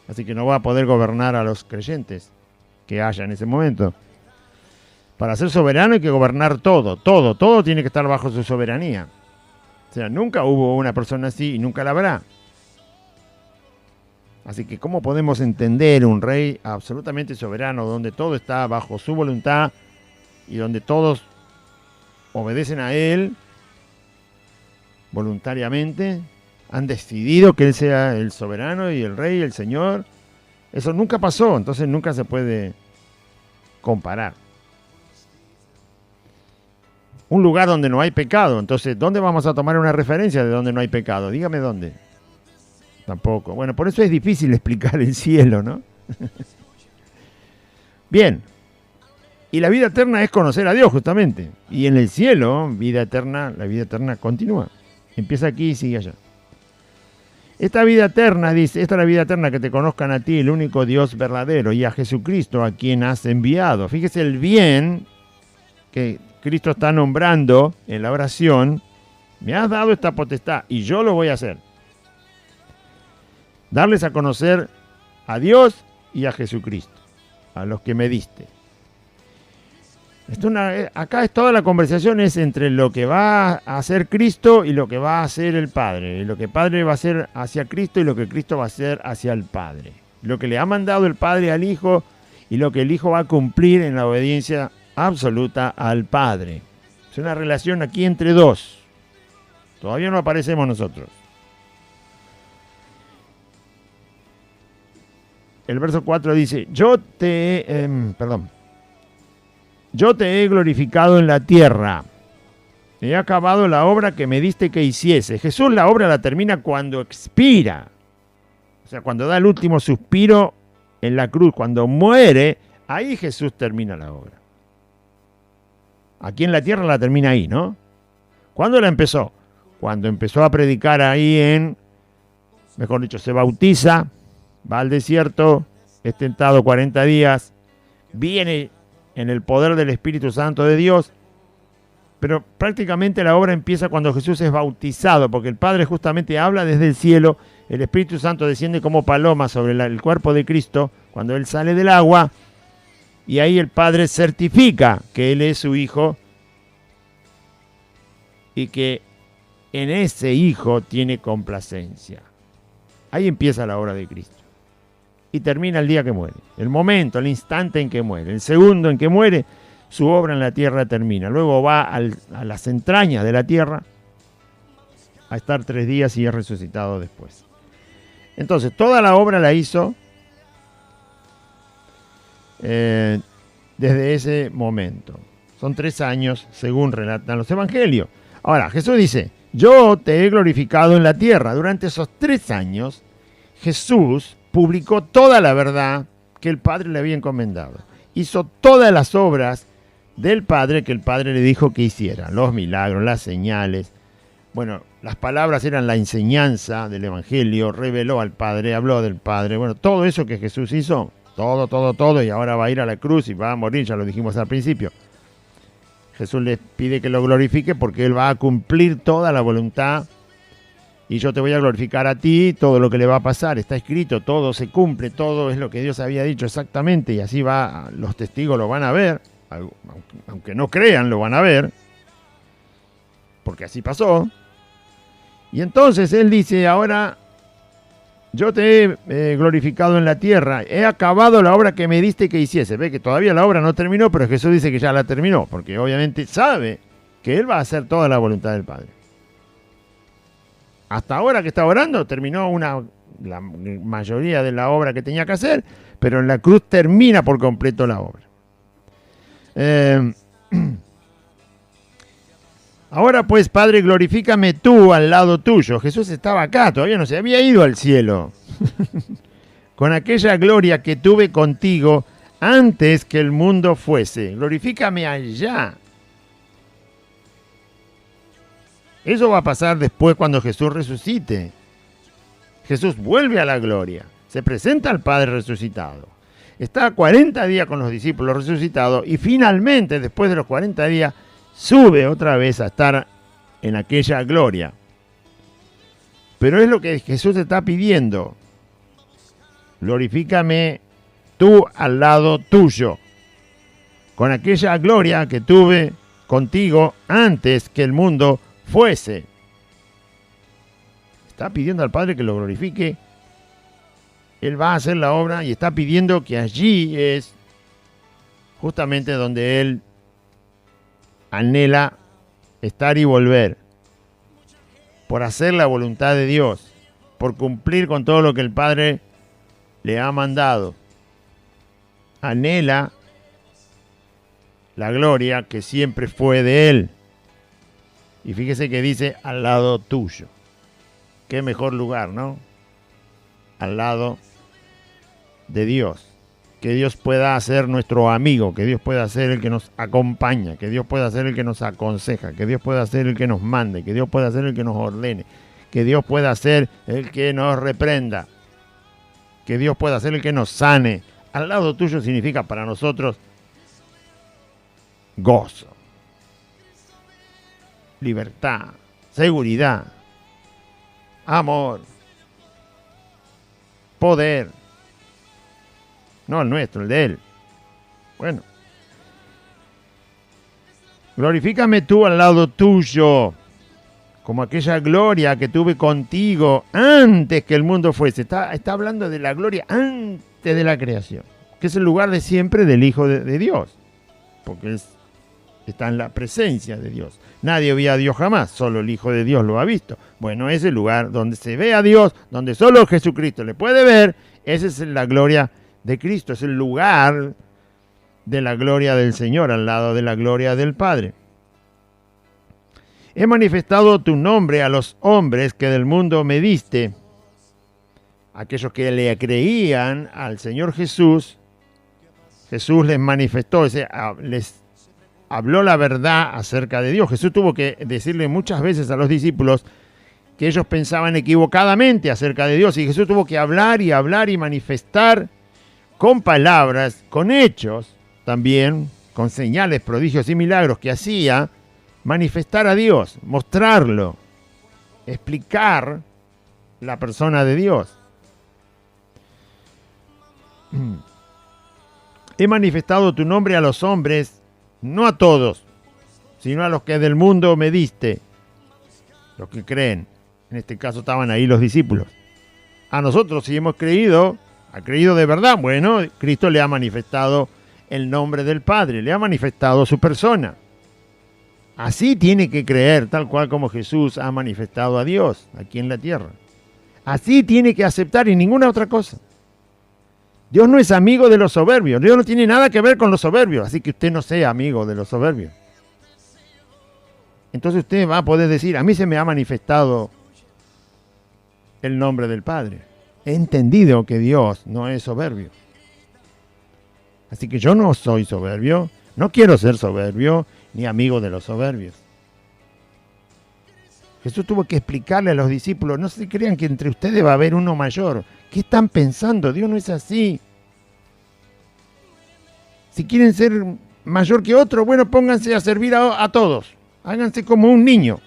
Así que no va a poder gobernar a los creyentes que haya en ese momento. Para ser soberano hay que gobernar todo tiene que estar bajo su soberanía. O sea, nunca hubo una persona así y nunca la habrá. Así que ¿cómo podemos entender un rey absolutamente soberano, donde todo está bajo su voluntad y donde todos obedecen a él voluntariamente? Han decidido que él sea el soberano y el rey, el señor. Eso nunca pasó, entonces nunca se puede comparar. Un lugar donde no hay pecado, entonces ¿dónde vamos a tomar una referencia de donde no hay pecado? Dígame dónde. Tampoco. Bueno, por eso es difícil explicar el cielo, ¿no? Bien. Y la vida eterna es conocer a Dios, justamente. Y en el cielo, vida eterna, la vida eterna continúa. Empieza aquí y sigue allá. Esta vida eterna, dice, esta es la vida eterna, que te conozcan a ti, el único Dios verdadero, y a Jesucristo, a quien has enviado. Fíjese el bien que Cristo está nombrando en la oración, Me has dado esta potestad y yo lo voy a hacer. Darles a conocer a Dios y a Jesucristo, a los que me diste. Acá es toda la conversación es entre lo que va a hacer Cristo y lo que va a hacer el Padre. Y lo que el Padre va a hacer hacia Cristo y lo que Cristo va a hacer hacia el Padre. Lo que le ha mandado el Padre al Hijo y lo que el Hijo va a cumplir en la obediencia absoluta al Padre. Es una relación aquí entre dos. Todavía no aparecemos nosotros. El verso 4 dice, yo te he glorificado en la tierra. He acabado la obra que me diste que hiciese. Jesús la obra la termina cuando expira. O sea, cuando da el último suspiro en la cruz, cuando muere, ahí Jesús termina la obra. Aquí en la tierra la termina ahí, ¿no? ¿Cuándo la empezó? Cuando empezó a predicar ahí mejor dicho, se bautiza, va al desierto, es tentado 40 días, viene en el poder del Espíritu Santo de Dios, pero prácticamente la obra empieza cuando Jesús es bautizado, porque el Padre justamente habla desde el cielo, el Espíritu Santo desciende como paloma sobre el cuerpo de Cristo cuando Él sale del agua, y ahí el Padre certifica que Él es su Hijo y que en ese Hijo tiene complacencia. Ahí empieza la obra de Cristo. Y termina el día que muere. El momento, el instante en que muere. El segundo en que muere, su obra en la tierra termina. Luego va a las entrañas de la tierra a estar 3 días y es resucitado después. Entonces, toda la obra la hizo desde ese momento. Son 3 años, según relatan los evangelios. Ahora, Jesús dice, yo te he glorificado en la tierra. Durante esos 3 años, Jesús publicó toda la verdad que el Padre le había encomendado. Hizo todas las obras del Padre que el Padre le dijo que hiciera. Los milagros, las señales. Bueno, las palabras eran la enseñanza del Evangelio. Reveló al Padre, habló del Padre. Bueno, todo eso que Jesús hizo, todo. Y ahora va a ir a la cruz y va a morir, ya lo dijimos al principio. Jesús les pide que lo glorifique porque Él va a cumplir toda la voluntad. Y yo te voy a glorificar a ti, todo lo que le va a pasar, está escrito, todo se cumple, todo es lo que Dios había dicho exactamente, y así va, los testigos lo van a ver, aunque no crean, lo van a ver, porque así pasó. Y entonces Él dice, ahora yo te he glorificado en la tierra, he acabado la obra que me diste que hiciese. Ve que todavía la obra no terminó, pero Jesús dice que ya la terminó, porque obviamente sabe que Él va a hacer toda la voluntad del Padre. Hasta ahora que está orando, terminó la mayoría de la obra que tenía que hacer, pero en la cruz termina por completo la obra. Ahora pues, Padre, glorifícame tú al lado tuyo. Jesús estaba acá, todavía no se había ido al cielo. Con aquella gloria que tuve contigo antes que el mundo fuese. Glorifícame allá. Eso va a pasar después cuando Jesús resucite. Jesús vuelve a la gloria. Se presenta al Padre resucitado. Está 40 días con los discípulos resucitados y finalmente, después de los 40 días, sube otra vez a estar en aquella gloria. Pero es lo que Jesús está pidiendo. Glorifícame tú al lado tuyo, con aquella gloria que tuve contigo antes que el mundo fuese. Está pidiendo al Padre que lo glorifique. Él va a hacer la obra y está pidiendo que allí es justamente donde Él anhela estar y volver, por hacer la voluntad de Dios, por cumplir con todo lo que el Padre le ha mandado. Anhela la gloria que siempre fue de Él. Y fíjese que dice al lado tuyo. Qué mejor lugar, ¿no? Al lado de Dios. Que Dios pueda ser nuestro amigo, que Dios pueda ser el que nos acompaña, que Dios pueda ser el que nos aconseja, que Dios pueda ser el que nos mande, que Dios pueda ser el que nos ordene, que Dios pueda ser el que nos reprenda, que Dios pueda ser el que nos sane. Al lado tuyo significa para nosotros gozo, libertad, seguridad, amor, poder. No el nuestro, el de Él. Bueno. Glorifícame tú al lado tuyo, como aquella gloria que tuve contigo antes que el mundo fuese. Está hablando de la gloria antes de la creación, que es el lugar de siempre del Hijo de Dios, porque está en la presencia de Dios. Nadie vio a Dios jamás, solo el Hijo de Dios lo ha visto. Bueno, ese lugar donde se ve a Dios, donde solo Jesucristo le puede ver, esa es la gloria de Cristo, es el lugar de la gloria del Señor, al lado de la gloria del Padre. He manifestado tu nombre a los hombres que del mundo me diste. Aquellos que le creían al Señor Jesús, Jesús les manifestó, les habló la verdad acerca de Dios. Jesús tuvo que decirle muchas veces a los discípulos que ellos pensaban equivocadamente acerca de Dios, y Jesús tuvo que hablar y manifestar con palabras, con hechos, también con señales, prodigios y milagros que hacía, manifestar a Dios, mostrarlo, explicar la persona de Dios. He manifestado tu nombre a los hombres, no a todos, sino a los que del mundo me diste, los que creen. En este caso estaban ahí los discípulos. A nosotros, si hemos creído, ha creído de verdad, bueno, Cristo le ha manifestado el nombre del Padre, le ha manifestado su persona. Así tiene que creer, tal cual como Jesús ha manifestado a Dios aquí en la tierra. Así tiene que aceptar y ninguna otra cosa. Dios no es amigo de los soberbios, Dios no tiene nada que ver con los soberbios, así que usted no sea amigo de los soberbios. Entonces usted va a poder decir, a mí se me ha manifestado el nombre del Padre. He entendido que Dios no es soberbio. Así que yo no soy soberbio, no quiero ser soberbio, ni amigo de los soberbios. Jesús tuvo que explicarle a los discípulos, no se crean que entre ustedes va a haber uno mayor. ¿Qué están pensando? Dios no es así. Si quieren ser mayor que otro, bueno, pónganse a servir a todos. Háganse como un niño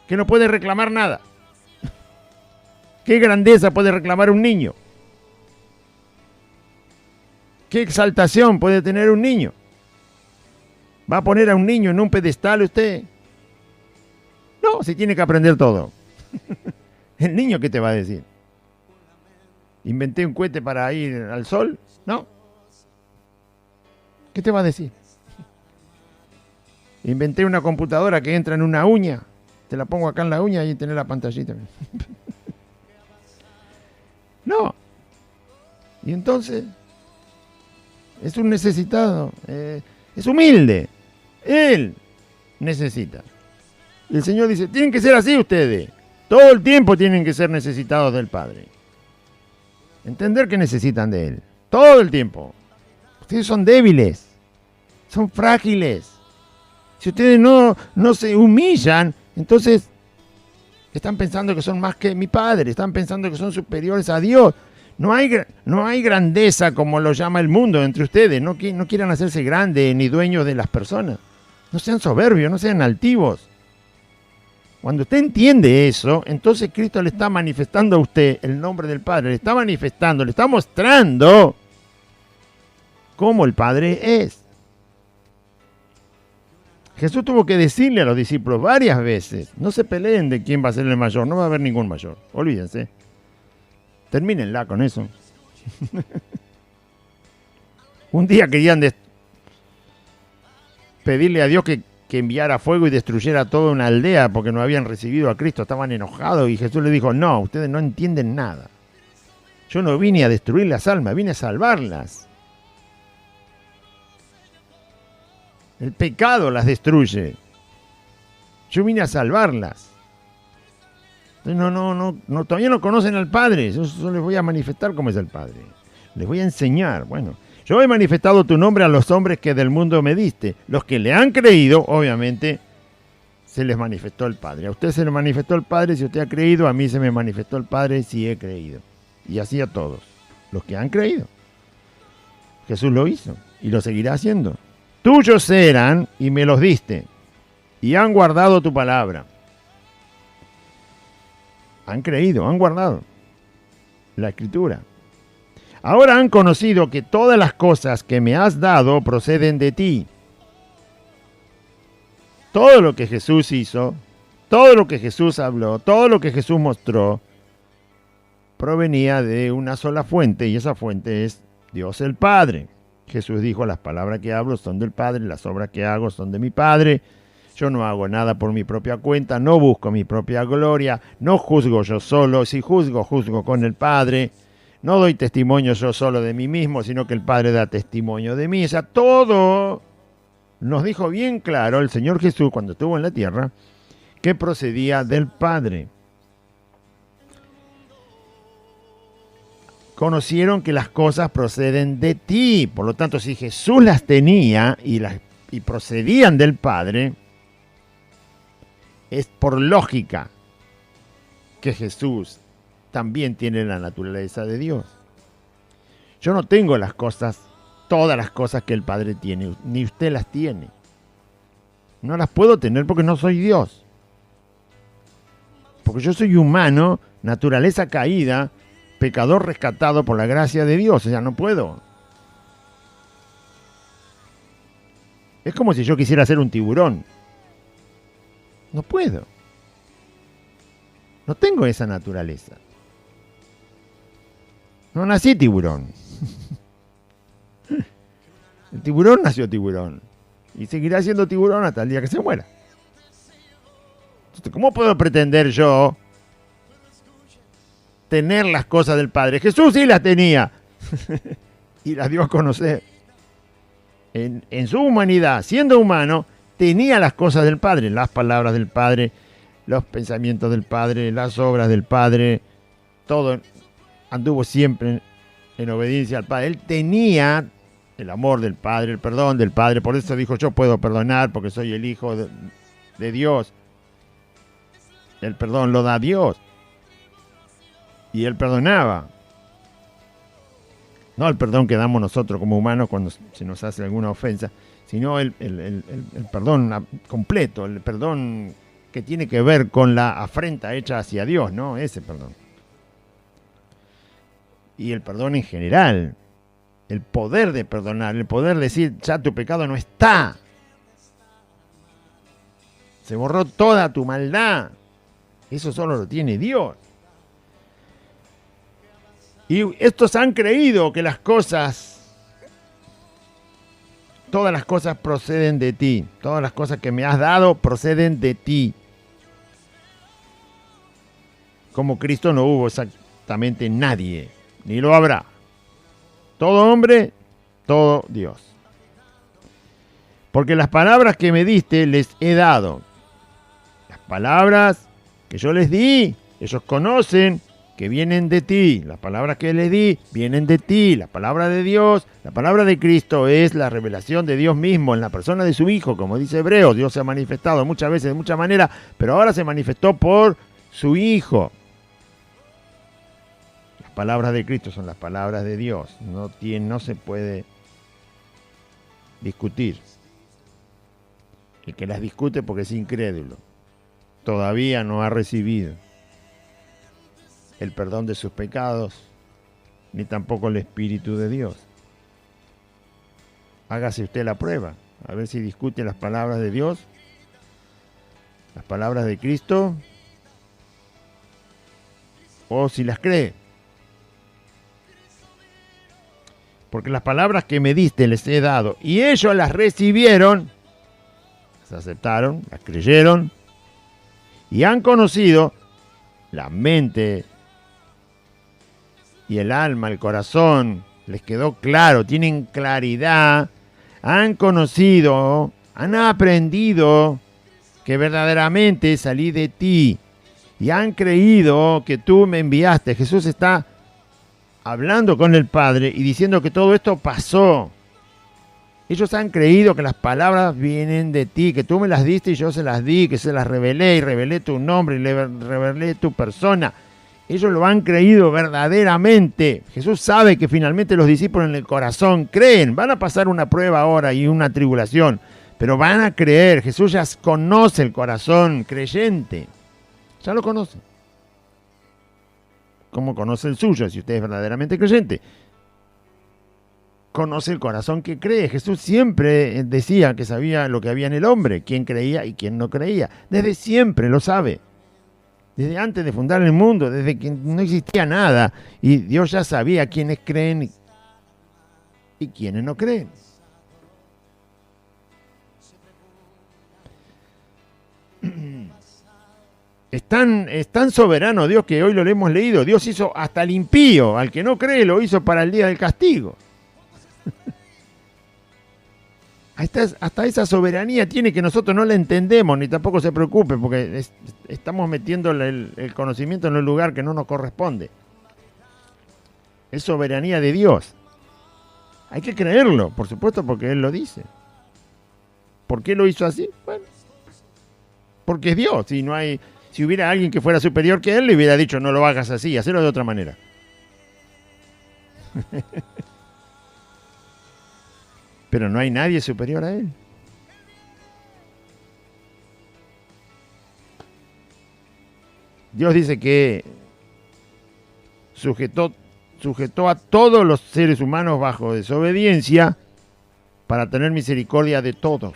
que no puede reclamar nada. ¿Qué grandeza puede reclamar un niño? ¿Qué exaltación puede tener un niño? ¿Va a poner a un niño en un pedestal usted? No, se tiene que aprender todo. ¿El niño qué te va a decir? ¿Inventé un cohete para ir al sol? No. ¿Qué te va a decir? ¿Inventé una computadora que entra en una uña? Te la pongo acá en la uña y tener la pantallita. No. Y entonces, es un necesitado, es humilde. Él necesita. Y el Señor dice, tienen que ser así ustedes. Todo el tiempo tienen que ser necesitados del Padre. Entender que necesitan de Él. Todo el tiempo. Ustedes son débiles. Son frágiles. Si ustedes no se humillan, entonces están pensando que son más que mi Padre. Están pensando que son superiores a Dios. No hay grandeza como lo llama el mundo entre ustedes. No quieran hacerse grandes ni dueños de las personas. No sean soberbios, no sean altivos. Cuando usted entiende eso, entonces Cristo le está manifestando a usted el nombre del Padre. Le está manifestando, le está mostrando cómo el Padre es. Jesús tuvo que decirle a los discípulos varias veces, no se peleen de quién va a ser el mayor, no va a haber ningún mayor. Olvídense. Termínenla con eso. Un día querían pedirle a Dios que enviara fuego y destruyera toda una aldea porque no habían recibido a Cristo, estaban enojados y Jesús les dijo, no, ustedes no entienden nada. Yo no vine a destruir las almas, vine a salvarlas. El pecado las destruye. Yo vine a salvarlas. Todavía no conocen al Padre. Yo les voy a manifestar cómo es el Padre. Les voy a enseñar. Bueno, yo he manifestado tu nombre a los hombres que del mundo me diste. Los que le han creído, obviamente, se les manifestó el Padre. A usted se le manifestó el Padre si usted ha creído. A mí se me manifestó el Padre si he creído. Y así a todos. Los que han creído. Jesús lo hizo y lo seguirá haciendo. Tuyos eran y me los diste. Y han guardado tu palabra. Han creído, han guardado la Escritura. Ahora han conocido que todas las cosas que me has dado proceden de ti. Todo lo que Jesús hizo, todo lo que Jesús habló, todo lo que Jesús mostró, provenía de una sola fuente, y esa fuente es Dios el Padre. Jesús dijo, las palabras que hablo son del Padre, las obras que hago son de mi Padre. Yo no hago nada por mi propia cuenta, no busco mi propia gloria, no juzgo yo solo, si juzgo, juzgo con el Padre. No doy testimonio yo solo de mí mismo, sino que el Padre da testimonio de mí. O sea, todo nos dijo bien claro el Señor Jesús cuando estuvo en la tierra, que procedía del Padre. Conocieron que las cosas proceden de ti. Por lo tanto, si Jesús las tenía y procedían del Padre, es por lógica que Jesús también tiene la naturaleza de Dios. Yo no tengo las cosas, todas las cosas que el Padre tiene, ni usted las tiene. No las puedo tener porque no soy Dios. Porque yo soy humano, naturaleza caída, pecador rescatado por la gracia de Dios. O sea, no puedo. Es como si yo quisiera ser un tiburón. No puedo. No tengo esa naturaleza. No nací tiburón. El tiburón nació tiburón. Y seguirá siendo tiburón hasta el día que se muera. Entonces, ¿cómo puedo pretender yo tener las cosas del Padre? Jesús sí las tenía. Y las dio a conocer. En su humanidad, siendo humano, tenía las cosas del Padre. Las palabras del Padre, los pensamientos del Padre, las obras del Padre. Todo. Anduvo siempre en obediencia al Padre. Él tenía el amor del Padre, el perdón del Padre. Por eso dijo, yo puedo perdonar porque soy el Hijo de Dios. El perdón lo da Dios. Y Él perdonaba. No el perdón que damos nosotros como humanos cuando se nos hace alguna ofensa, sino el perdón completo, el perdón que tiene que ver con la afrenta hecha hacia Dios, ¿no? Ese perdón. Y el perdón en general, el poder de perdonar, el poder decir, ya tu pecado no está. Se borró toda tu maldad. Eso solo lo tiene Dios. Y estos han creído que las cosas, todas las cosas proceden de ti. Todas las cosas que me has dado proceden de ti. Como Cristo no hubo exactamente nadie, ni lo habrá. Todo hombre, todo Dios. Porque las palabras que me diste les he dado. Las palabras que yo les di, ellos conocen que vienen de ti. Las palabras que les di vienen de ti. La palabra de Dios, la palabra de Cristo es la revelación de Dios mismo en la persona de su Hijo. Como dice Hebreos, Dios se ha manifestado muchas veces de muchas maneras, pero ahora se manifestó por su Hijo. Las palabras de Cristo son las palabras de Dios. No se puede discutir. El que las discute porque es incrédulo. Todavía no ha recibido el perdón de sus pecados, ni tampoco el Espíritu de Dios. Hágase usted la prueba, a ver si discute las palabras de Dios, las palabras de Cristo, o si las cree. Porque las palabras que me diste les he dado, y ellos las recibieron, las aceptaron, las creyeron, y han conocido la mente y el alma, el corazón, les quedó claro, tienen claridad, han conocido, han aprendido que verdaderamente salí de ti y han creído que tú me enviaste. Jesús está hablando con el Padre y diciendo que todo esto pasó. Ellos han creído que las palabras vienen de ti, que tú me las diste y yo se las di, que se las revelé y revelé tu nombre y revelé tu persona. Ellos lo han creído verdaderamente. Jesús sabe que finalmente los discípulos en el corazón creen. Van a pasar una prueba ahora y una tribulación, pero van a creer. Jesús ya conoce el corazón creyente. Ya lo conoce. como conoce el suyo, si usted es verdaderamente creyente. Conoce el corazón que cree. Jesús siempre decía que sabía lo que había en el hombre, quién creía y quién no creía. Desde siempre lo sabe. Desde antes de fundar el mundo, desde que no existía nada. Y Dios ya sabía quiénes creen y quiénes no creen. Es tan soberano Dios que hoy lo hemos leído. Dios hizo hasta el impío, al que no cree lo hizo para el día del castigo. Hasta esa soberanía tiene que nosotros no la entendemos, ni tampoco se preocupe, porque estamos metiendo el conocimiento en un lugar que no nos corresponde. Es soberanía de Dios. Hay que creerlo, por supuesto, porque Él lo dice. ¿Por qué lo hizo así? Bueno, porque es Dios. Si hubiera alguien que fuera superior que Él, le hubiera dicho, no lo hagas así, hazlo de otra manera. Pero no hay nadie superior a Él. Dios dice que sujetó a todos los seres humanos bajo desobediencia para tener misericordia de todos.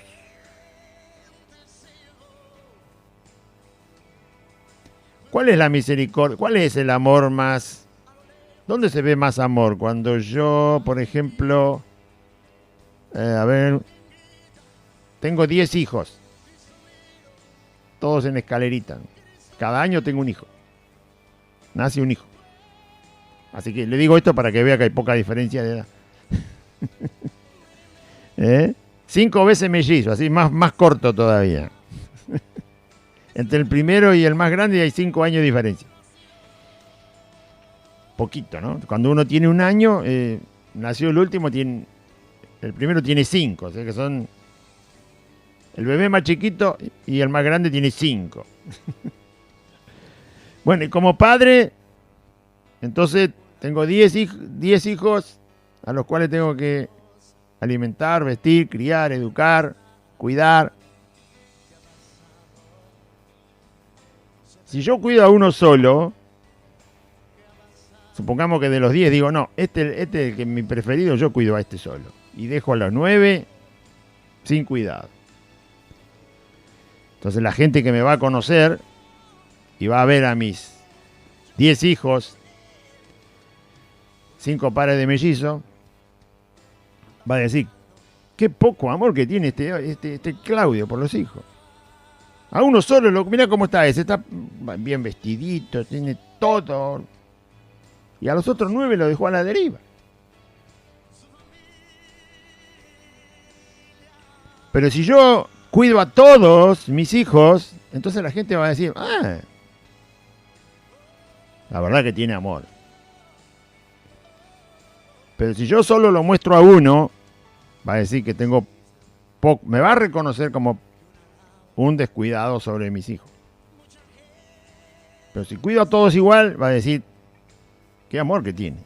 ¿Cuál es la misericordia? ¿Cuál es el amor más? ¿Dónde se ve más amor? Cuando yo, por ejemplo, tengo 10 hijos, todos en escalerita. Cada año tengo un hijo. Nace un hijo. Así que le digo esto para que vea que hay poca diferencia de edad. 5 veces mellizo, así más corto todavía. Entre el primero y el más grande hay 5 años de diferencia. Poquito, ¿no? Cuando uno tiene un año, nació el último, el primero tiene 5, o sea que son el bebé más chiquito y el más grande tiene 5. Bueno, y como padre, entonces tengo 10 hijos a los cuales tengo que alimentar, vestir, criar, educar, cuidar. Si yo cuido a uno solo, supongamos que de los 10 digo, no, este es el que mi preferido, yo cuido a este solo. Y dejo a los 9 sin cuidado. Entonces la gente que me va a conocer y va a ver a mis 10 hijos, 5 pares de mellizos, va a decir, qué poco amor que tiene este Claudio por los hijos. A uno solo, mira cómo está ese, está bien vestidito, tiene todo. Y a los otros 9 lo dejó a la deriva. Pero si yo cuido a todos mis hijos, entonces la gente va a decir, la verdad que tiene amor. Pero si yo solo lo muestro a uno, va a decir que tengo poco, me va a reconocer como un descuidado sobre mis hijos. Pero si cuido a todos igual, va a decir, qué amor que tiene.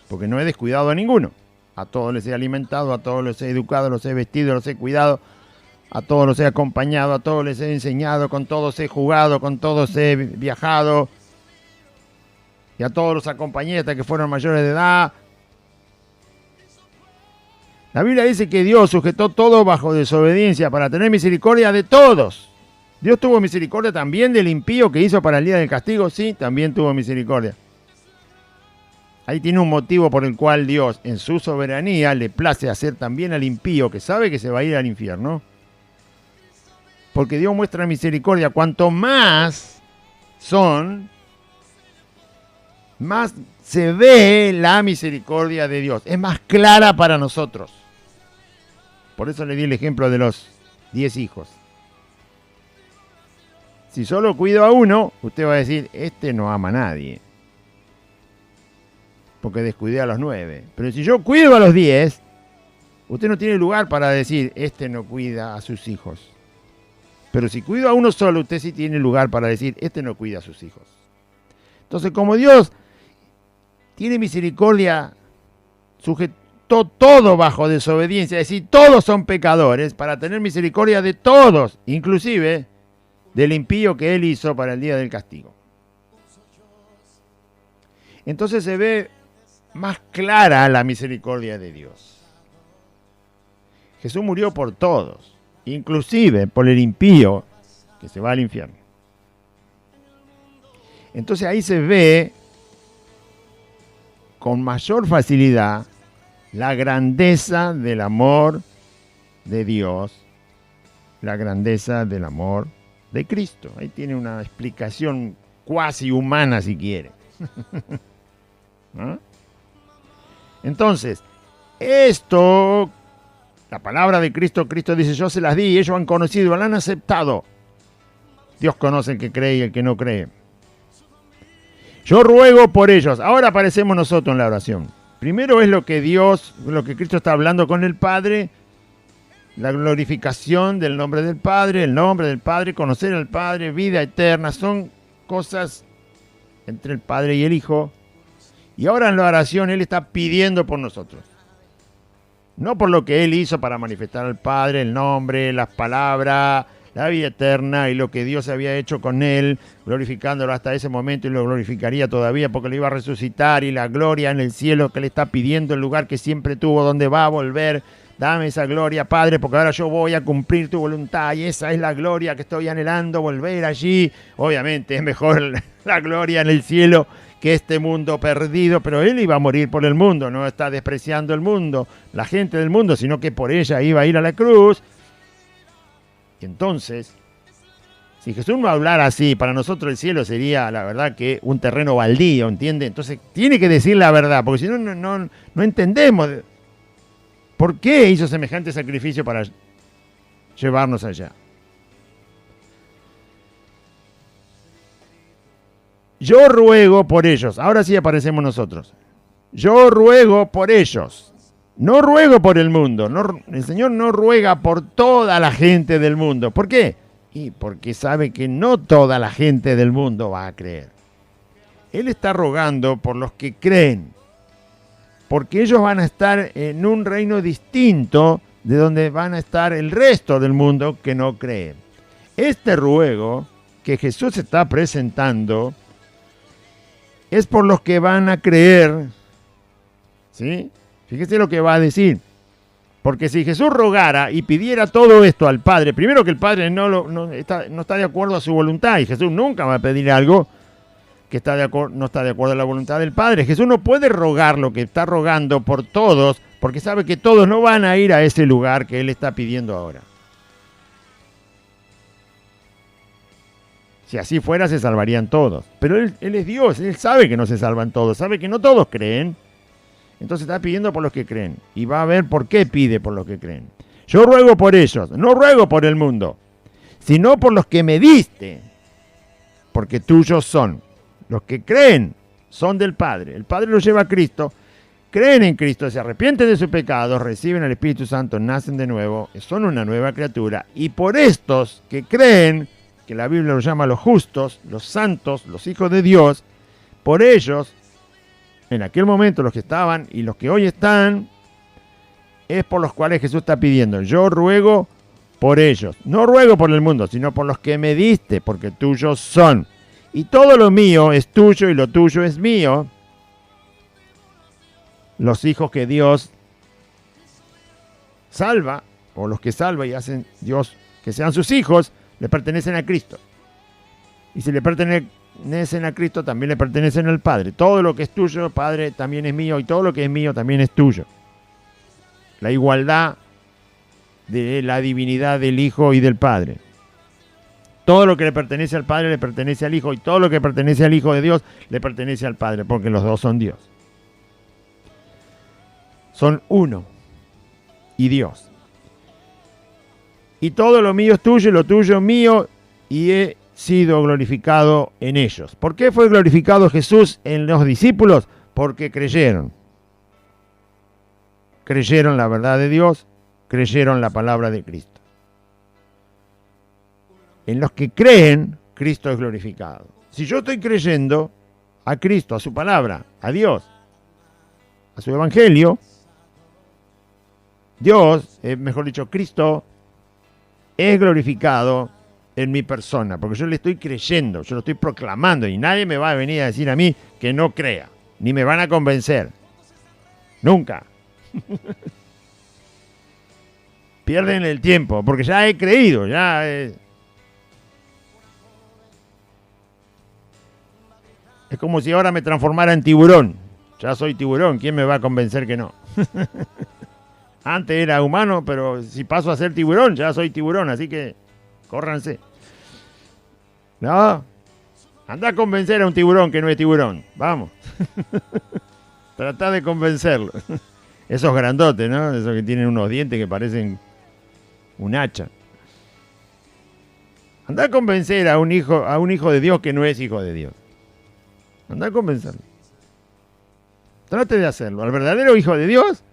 Porque no he descuidado a ninguno. A todos les he alimentado, a todos les he educado, los he vestido, los he cuidado, a todos los he acompañado, a todos les he enseñado, con todos he jugado, con todos he viajado, y a todos los acompañé hasta que fueron mayores de edad. La Biblia dice que Dios sujetó todo bajo desobediencia para tener misericordia de todos. Dios tuvo misericordia también del impío que hizo para el día del castigo. Sí, también tuvo misericordia. Ahí tiene un motivo por el cual Dios, en su soberanía, le place hacer también al impío que sabe que se va a ir al infierno. Porque Dios muestra misericordia. Cuanto más más se ve la misericordia de Dios. Es más clara para nosotros. Por eso le di el ejemplo de los 10 hijos. Si solo cuido a uno, usted va a decir, este no ama a nadie. Porque descuidé a los 9. Pero si yo cuido a los 10, usted no tiene lugar para decir, este no cuida a sus hijos. Pero si cuido a uno solo, usted sí tiene lugar para decir, este no cuida a sus hijos. Entonces, como Dios tiene misericordia, sujetó todo bajo desobediencia, es decir, todos son pecadores, para tener misericordia de todos, inclusive del impío que Él hizo para el día del castigo. entonces se ve más clara la misericordia de Dios. Jesús murió por todos, inclusive por el impío que se va al infierno. Entonces ahí se ve con mayor facilidad la grandeza del amor de Dios, la grandeza del amor de Cristo. Ahí tiene una explicación cuasi humana si quiere. ¿No? Entonces, esto, la palabra de Cristo, Cristo dice, yo se las di y ellos han conocido, la han aceptado. Dios conoce el que cree y el que no cree. Yo ruego por ellos. Ahora aparecemos nosotros en la oración. Primero es lo que Cristo está hablando con el Padre, la glorificación del nombre del Padre, el nombre del Padre, conocer al Padre, vida eterna, son cosas entre el Padre y el Hijo. Y ahora en la oración Él está pidiendo por nosotros. No por lo que Él hizo para manifestar al Padre, el nombre, las palabras, la vida eterna y lo que Dios había hecho con Él, glorificándolo hasta ese momento y lo glorificaría todavía porque lo iba a resucitar y la gloria en el cielo que le está pidiendo, el lugar que siempre tuvo, donde va a volver. Dame esa gloria, Padre, porque ahora yo voy a cumplir tu voluntad y esa es la gloria que estoy anhelando, volver allí. Obviamente es mejor la gloria en el cielo que este mundo perdido, pero Él iba a morir por el mundo, no está despreciando el mundo, la gente del mundo, sino que por ella iba a ir a la cruz. Y entonces, si Jesús no hablara así, para nosotros el cielo sería, la verdad, que un terreno baldío, ¿entiende? Entonces tiene que decir la verdad, porque si no, no entendemos por qué hizo semejante sacrificio para llevarnos allá. Yo ruego por ellos. Ahora sí aparecemos nosotros. Yo ruego por ellos. No ruego por el mundo. El Señor no ruega por toda la gente del mundo. ¿Por qué? Y porque sabe que no toda la gente del mundo va a creer. Él está rogando por los que creen. Porque ellos van a estar en un reino distinto de donde van a estar el resto del mundo que no cree. Este ruego que Jesús está presentando es por los que van a creer. ¿Sí? Fíjese lo que va a decir. Porque si Jesús rogara y pidiera todo esto al Padre, primero que el Padre no está de acuerdo a su voluntad, y Jesús nunca va a pedir algo que no está de acuerdo a la voluntad del Padre. Jesús no puede rogar lo que está rogando por todos, porque sabe que todos no van a ir a ese lugar que Él está pidiendo ahora. Si así fuera, se salvarían todos. Pero Él es Dios, Él sabe que no se salvan todos, sabe que no todos creen. Entonces está pidiendo por los que creen. Y va a ver por qué pide por los que creen. Yo ruego por ellos, no ruego por el mundo, sino por los que me diste, porque tuyos son. Los que creen son del Padre. El Padre los lleva a Cristo, creen en Cristo, se arrepienten de sus pecados, reciben el Espíritu Santo, nacen de nuevo, son una nueva criatura. Y por estos que creen, que la Biblia los llama los justos, los santos, los hijos de Dios, por ellos, en aquel momento los que estaban y los que hoy están, es por los cuales Jesús está pidiendo. Yo ruego por ellos. No ruego por el mundo, sino por los que me diste, porque tuyos son. Y todo lo mío es tuyo y lo tuyo es mío. Los hijos que Dios salva, o los que salva y hacen Dios que sean sus hijos, le pertenecen a Cristo. Y si le pertenecen a Cristo, también le pertenecen al Padre. Todo lo que es tuyo, Padre, también es mío, y todo lo que es mío también es tuyo. La igualdad de la divinidad del Hijo y del Padre. Todo lo que le pertenece al Padre le pertenece al Hijo, y todo lo que pertenece al Hijo de Dios le pertenece al Padre, porque los dos son Dios. Son uno y Dios. Y todo lo mío es tuyo y lo tuyo es mío, y he sido glorificado en ellos. ¿Por qué fue glorificado Jesús en los discípulos? Porque creyeron. Creyeron la verdad de Dios, creyeron la palabra de Cristo. En los que creen, Cristo es glorificado. Si yo estoy creyendo a Cristo, a su palabra, a Dios, a su evangelio, Dios, mejor dicho, Cristo, es glorificado en mi persona, porque yo le estoy creyendo, yo lo estoy proclamando, y nadie me va a venir a decir a mí que no crea. ni me van a convencer. Nunca. Pierden el tiempo, porque ya he creído, es como si ahora me transformara en tiburón. Ya soy tiburón, ¿quién me va a convencer que no? Antes era humano, pero si paso a ser tiburón, ya soy tiburón, así que córranse. No, anda a convencer a un tiburón que no es tiburón, vamos. Tratá de convencerlo. Esos grandotes, ¿no? Esos que tienen unos dientes que parecen un hacha. Anda a convencer a un hijo de Dios que no es hijo de Dios. Anda a convencerlo. Trate de hacerlo. Al verdadero hijo de Dios,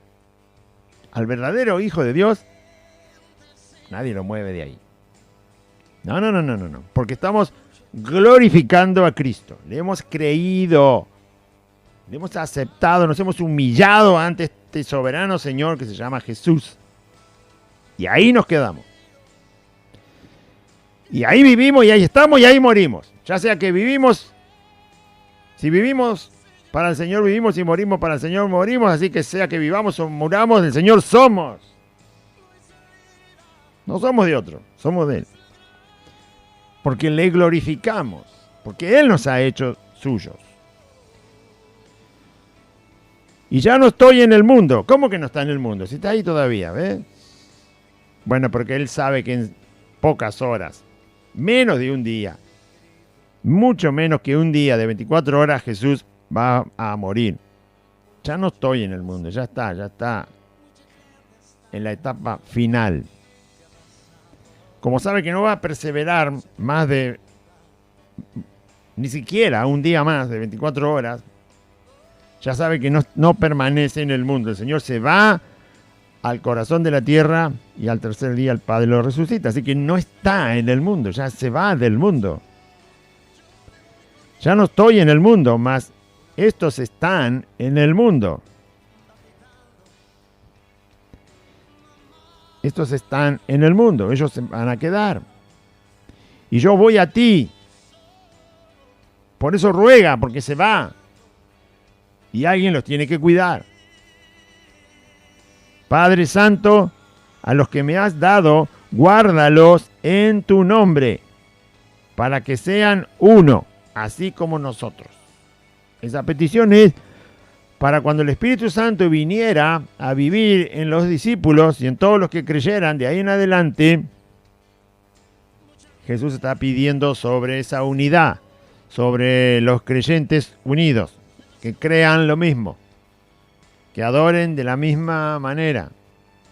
nadie lo mueve de ahí. No. Porque estamos glorificando a Cristo. Le hemos creído. Le hemos aceptado. Nos hemos humillado ante este soberano Señor que se llama Jesús. Y ahí nos quedamos. Y ahí vivimos, y ahí estamos, y ahí morimos. Ya sea que vivimos, si vivimos para el Señor vivimos, y morimos para el Señor morimos. Así que sea que vivamos o muramos, del Señor somos. No somos de otro, somos de Él. Porque le glorificamos, porque Él nos ha hecho suyos. Y ya no estoy en el mundo. ¿Cómo que no está en el mundo? Si está ahí todavía, ¿ves? Bueno, porque Él sabe que en pocas horas, menos de un día, mucho menos que un día de 24 horas, Jesús va a morir. Ya no estoy en el mundo, ya está en la etapa final. Como sabe que no va a perseverar más de, ni siquiera un día más de 24 horas, ya sabe que no permanece en el mundo. El Señor se va al corazón de la tierra y al tercer día el Padre lo resucita. Así que no está en el mundo, ya se va del mundo. Ya no estoy en el mundo, mas estos están en el mundo. Estos están en el mundo, ellos se van a quedar. Y yo voy a ti. Por eso ruega, porque se va. Y alguien los tiene que cuidar. Padre Santo, a los que me has dado, guárdalos en tu nombre, para que sean uno, así como nosotros. Esa petición es para cuando el Espíritu Santo viniera a vivir en los discípulos y en todos los que creyeran de ahí en adelante. Jesús está pidiendo sobre esa unidad, sobre los creyentes unidos, que crean lo mismo, que adoren de la misma manera,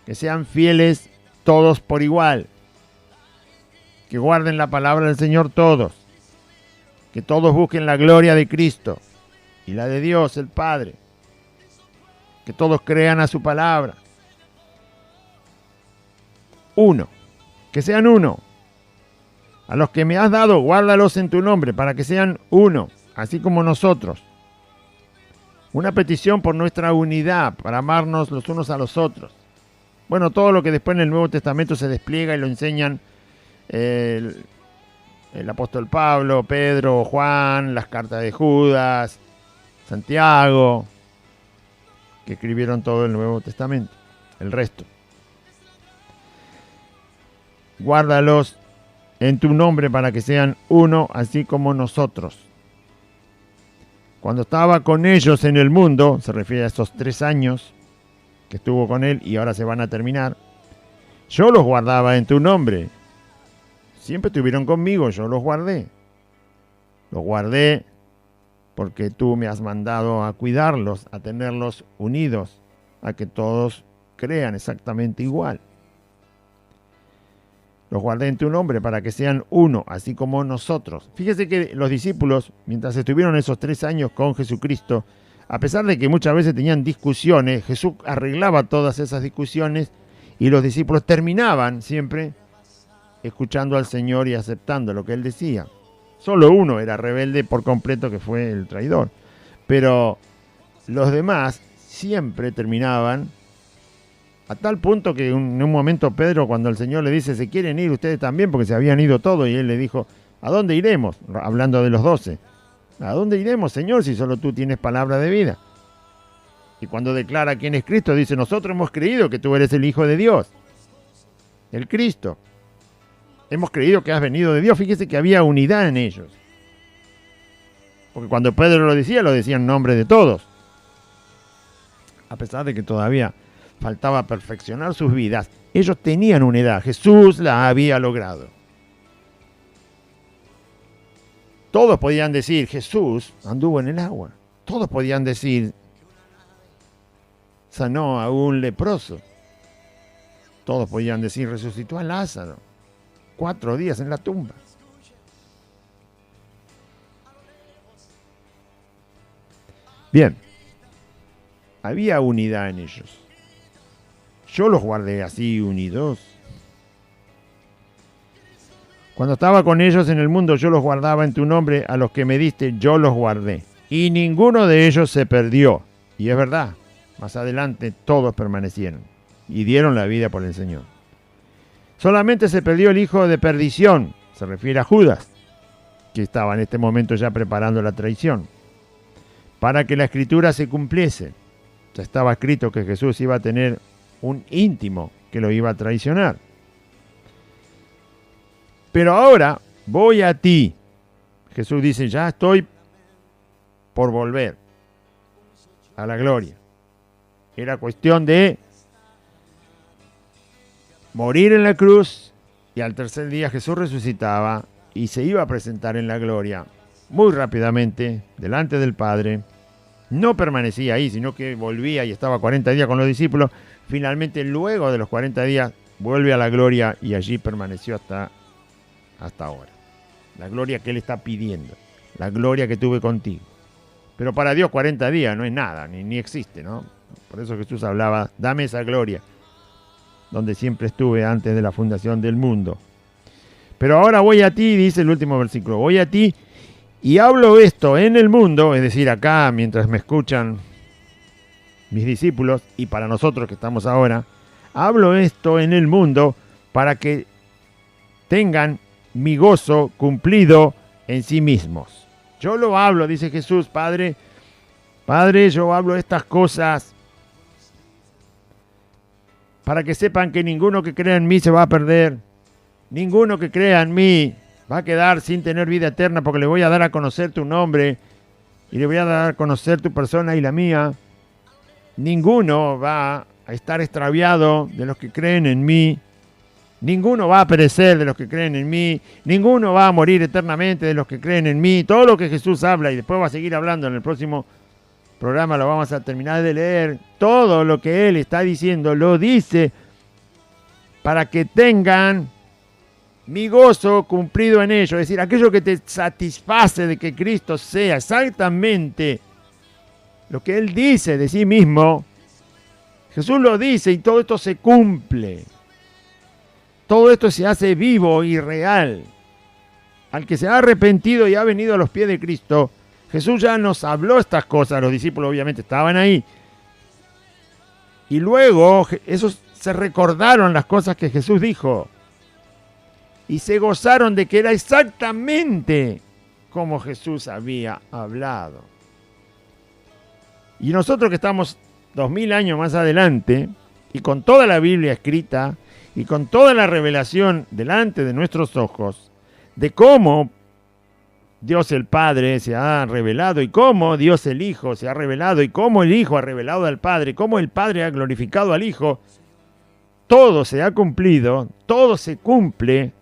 que sean fieles todos por igual, que guarden la palabra del Señor todos, que todos busquen la gloria de Cristo y la de Dios el Padre, que todos crean a su palabra. Uno, que sean uno. A los que me has dado, guárdalos en tu nombre, para que sean uno, así como nosotros. Una petición por nuestra unidad, para amarnos los unos a los otros. Bueno, todo lo que después en el Nuevo Testamento se despliega y lo enseñan el apóstol Pablo, Pedro, Juan, las cartas de Judas, Santiago, que escribieron todo el Nuevo Testamento, el resto. Guárdalos en tu nombre para que sean uno, así como nosotros. Cuando estaba con ellos en el mundo, se refiere a esos 3 años que estuvo con él y ahora se van a terminar, yo los guardaba en tu nombre. Siempre estuvieron conmigo, yo los guardé. Los guardé porque tú me has mandado a cuidarlos, a tenerlos unidos, a que todos crean exactamente igual. Los guardé en tu nombre para que sean uno, así como nosotros. Fíjese que los discípulos, mientras estuvieron esos 3 años con Jesucristo, a pesar de que muchas veces tenían discusiones, Jesús arreglaba todas esas discusiones y los discípulos terminaban siempre escuchando al Señor y aceptando lo que Él decía. Solo uno era rebelde por completo, que fue el traidor. Pero los demás siempre terminaban, a tal punto que en un momento Pedro, cuando el Señor le dice, ¿se quieren ir ustedes también? Porque se habían ido todos, y él le dijo, ¿a dónde iremos? Hablando de los 12. ¿A dónde iremos, Señor, si solo tú tienes palabra de vida? Y cuando declara quién es Cristo, dice, nosotros hemos creído que tú eres el Hijo de Dios, el Cristo. Hemos creído que has venido de Dios. Fíjese que había unidad en ellos. Porque cuando Pedro lo decía en nombre de todos. A pesar de que todavía faltaba perfeccionar sus vidas, ellos tenían unidad. Jesús la había logrado. Todos podían decir, Jesús anduvo en el agua. Todos podían decir, sanó a un leproso. Todos podían decir, resucitó a Lázaro. 4 días en la tumba. Bien, había unidad en ellos. Yo los guardé así unidos. Cuando estaba con ellos en el mundo, yo los guardaba en tu nombre, a los que me diste, yo los guardé. Y ninguno de ellos se perdió. Y es verdad, más adelante todos permanecieron y dieron la vida por el Señor. Solamente se perdió el hijo de perdición, se refiere a Judas, que estaba en este momento ya preparando la traición, para que la escritura se cumpliese. Ya estaba escrito que Jesús iba a tener un íntimo que lo iba a traicionar. Pero ahora voy a ti. Jesús dice, ya estoy por volver a la gloria. Era cuestión de morir en la cruz y al tercer día Jesús resucitaba y se iba a presentar en la gloria muy rápidamente delante del Padre. No permanecía ahí, sino que volvía y estaba 40 días con los discípulos. Finalmente, luego de los 40 días, vuelve a la gloria y allí permaneció hasta ahora. La gloria que Él está pidiendo, la gloria que tuve contigo. Pero para Dios 40 días no es nada, ni existe, ¿no? Por eso Jesús hablaba, dame esa gloria, donde siempre estuve antes de la fundación del mundo. Pero ahora voy a ti, dice el último versículo, voy a ti y hablo esto en el mundo, es decir, acá mientras me escuchan mis discípulos y para nosotros que estamos ahora, hablo esto en el mundo para que tengan mi gozo cumplido en sí mismos. Yo lo hablo, dice Jesús, Padre, yo hablo estas cosas para que sepan que ninguno que crea en mí se va a perder. Ninguno que crea en mí va a quedar sin tener vida eterna, porque le voy a dar a conocer tu nombre y le voy a dar a conocer tu persona y la mía. Ninguno va a estar extraviado de los que creen en mí. Ninguno va a perecer de los que creen en mí. Ninguno va a morir eternamente de los que creen en mí. Todo lo que Jesús habla, y después va a seguir hablando en el próximo programa, lo vamos a terminar de leer. Todo lo que Él está diciendo, lo dice para que tengan mi gozo cumplido en ellos. Es decir, aquello que te satisface de que Cristo sea exactamente lo que Él dice de sí mismo. Jesús lo dice y todo esto se cumple. Todo esto se hace vivo y real. Al que se ha arrepentido y ha venido a los pies de Cristo, Jesús ya nos habló estas cosas. Los discípulos obviamente estaban ahí. Y luego esos se recordaron las cosas que Jesús dijo. Y se gozaron de que era exactamente como Jesús había hablado. Y nosotros que estamos 2000 años más adelante, y con toda la Biblia escrita, y con toda la revelación delante de nuestros ojos, de cómo Dios el Padre se ha revelado, y cómo Dios el Hijo se ha revelado, y cómo el Hijo ha revelado al Padre, cómo el Padre ha glorificado al Hijo, todo se ha cumplido, todo se cumple,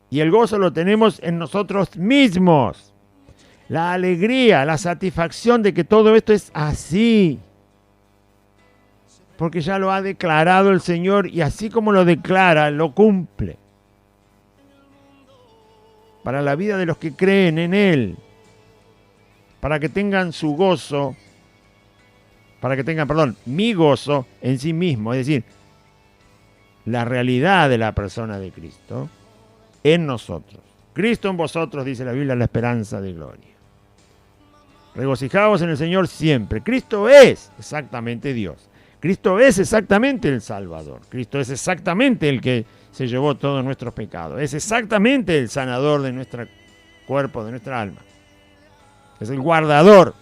y el gozo lo tenemos en nosotros mismos. La alegría, la satisfacción de que todo esto es así. Porque ya lo ha declarado el Señor y así como lo declara, lo cumple. Para la vida de los que creen en Él. Para que tengan su gozo, mi gozo en sí mismo. Es decir, la realidad de la persona de Cristo en nosotros. Cristo en vosotros, dice la Biblia, la esperanza de gloria. Regocijaos en el Señor siempre. Cristo es exactamente Dios. Cristo es exactamente el Salvador. Cristo es exactamente el que se llevó todos nuestros pecados. Es exactamente el sanador de nuestro cuerpo, de nuestra alma. es el guardador,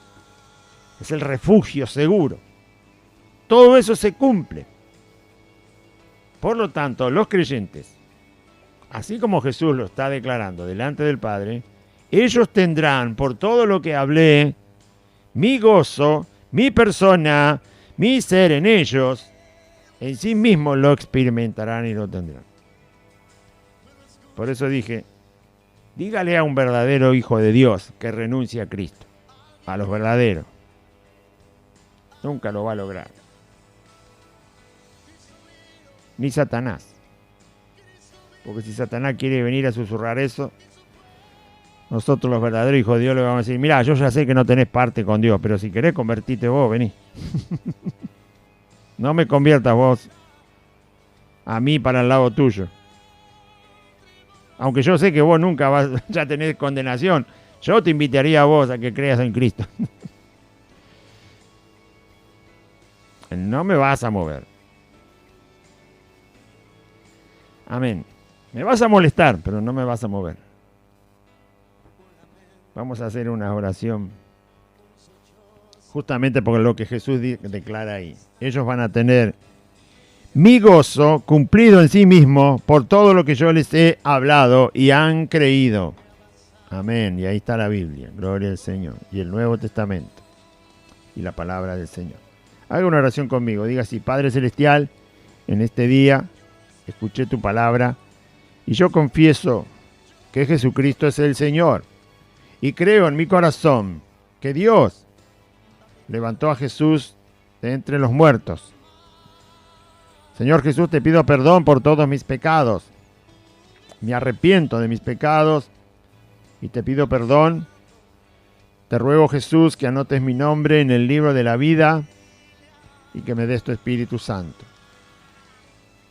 es el refugio seguro. Todo eso se cumple. Por lo tanto, los creyentes, así como Jesús lo está declarando delante del Padre, ellos tendrán, por todo lo que hablé, mi gozo, mi persona, mi ser en ellos, en sí mismos lo experimentarán y lo tendrán. Por eso dije, dígale a un verdadero hijo de Dios que renuncie a Cristo, a los verdaderos. Nunca lo va a lograr. Ni Satanás. Porque si Satanás quiere venir a susurrar eso, nosotros los verdaderos hijos de Dios le vamos a decir, mirá, yo ya sé que no tenés parte con Dios, pero si querés convertirte vos, vení. No me conviertas vos a mí para el lado tuyo. Aunque yo sé que vos nunca vas a tener condenación, yo te invitaría a vos a que creas en Cristo. No me vas a mover. Amén. Me vas a molestar, pero no me vas a mover. Vamos a hacer una oración. Justamente por lo que Jesús declara ahí. Ellos van a tener mi gozo cumplido en sí mismo por todo lo que yo les he hablado y han creído. Amén. Y ahí está la Biblia. Gloria al Señor. Y el Nuevo Testamento. Y la palabra del Señor. Haga una oración conmigo. Diga así: Padre Celestial, en este día escuché tu palabra y yo confieso que Jesucristo es el Señor. Y creo en mi corazón que Dios levantó a Jesús de entre los muertos. Señor Jesús, te pido perdón por todos mis pecados. Me arrepiento de mis pecados y te pido perdón. Te ruego, Jesús, que anotes mi nombre en el libro de la vida y que me des tu Espíritu Santo.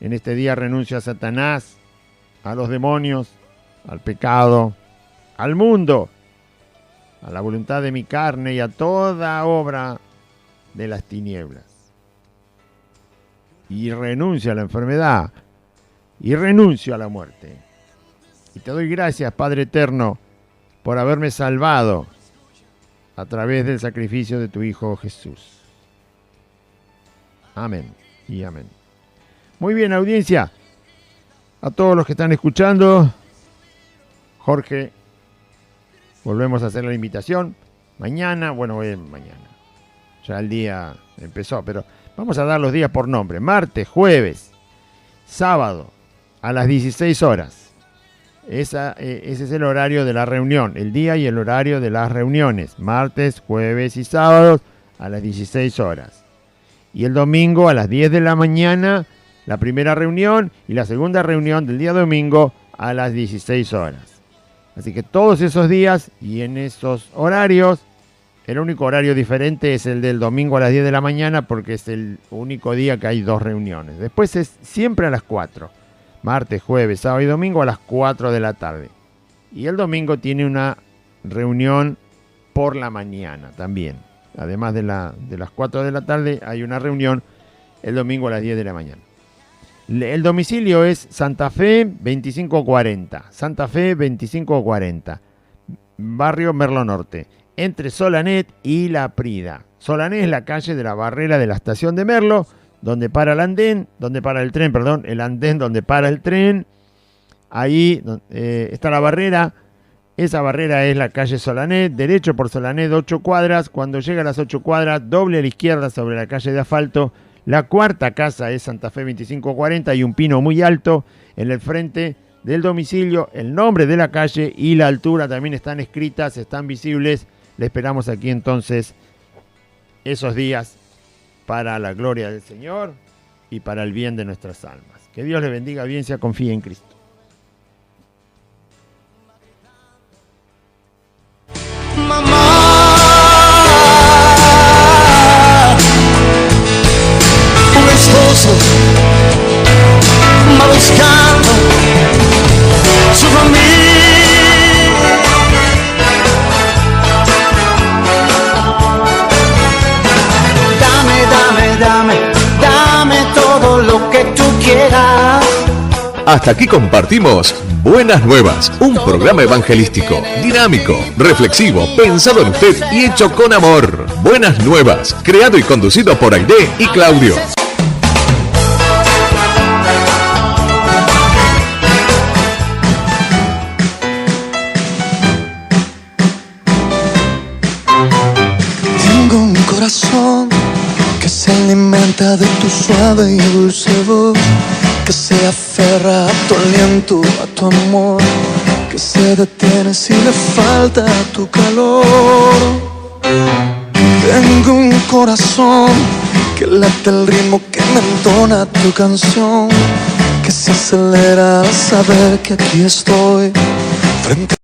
En este día renuncio a Satanás, a los demonios, al pecado, al mundo, a la voluntad de mi carne y a toda obra de las tinieblas. Y renuncio a la enfermedad y renuncio a la muerte. Y te doy gracias, Padre Eterno, por haberme salvado a través del sacrificio de tu Hijo Jesús. Amén y amén. Muy bien, audiencia. A todos los que están escuchando, Jorge, volvemos a hacer la invitación. Mañana, mañana. Ya el día empezó, pero vamos a dar los días por nombre. Martes, jueves, sábado, a las 16 horas. Ese es el horario de la reunión, el día y el horario de las reuniones. Martes, jueves y sábados a las 16 horas. Y el domingo a las 10 de la mañana, la primera reunión y la segunda reunión del día domingo a las 16 horas. Así que todos esos días y en esos horarios, el único horario diferente es el del domingo a las 10 de la mañana porque es el único día que hay dos reuniones. Después es siempre a las 4. Martes, jueves, sábado y domingo a las 4 de la tarde. Y el domingo tiene una reunión por la mañana también. Además de las 4 de la tarde hay una reunión el domingo a las 10 de la mañana. El domicilio es Santa Fe 2540. Santa Fe 2540. Barrio Merlo Norte. Entre Solanet y La Prida. Solanet es la calle de la barrera de la estación de Merlo, donde para el andén, el andén donde para el tren. Ahí está la barrera. Esa barrera es la calle Solanet, derecho por Solanet 8 cuadras. Cuando llega a las 8 cuadras, doble a la izquierda sobre la calle de asfalto. La cuarta casa es Santa Fe 2540 y un pino muy alto en el frente del domicilio. El nombre de la calle y la altura también están escritas, están visibles. Le esperamos aquí entonces esos días para la gloria del Señor y para el bien de nuestras almas. Que Dios le bendiga, bien sea, confíe en Cristo. Mamá, un esposo va buscando su familia. Dame todo lo que tú quieras. Hasta aquí compartimos Buenas Nuevas, un programa evangelístico, dinámico, reflexivo, pensado en usted y hecho con amor. Buenas Nuevas, creado y conducido por Aide y Claudio. Tengo un corazón que se alimenta de tu suave y dulce voz, que se aferra a tu aliento, a tu amor, que se detiene si le falta tu calor. Tengo un corazón que late el ritmo que me entona tu canción, que se acelera al saber que aquí estoy, frente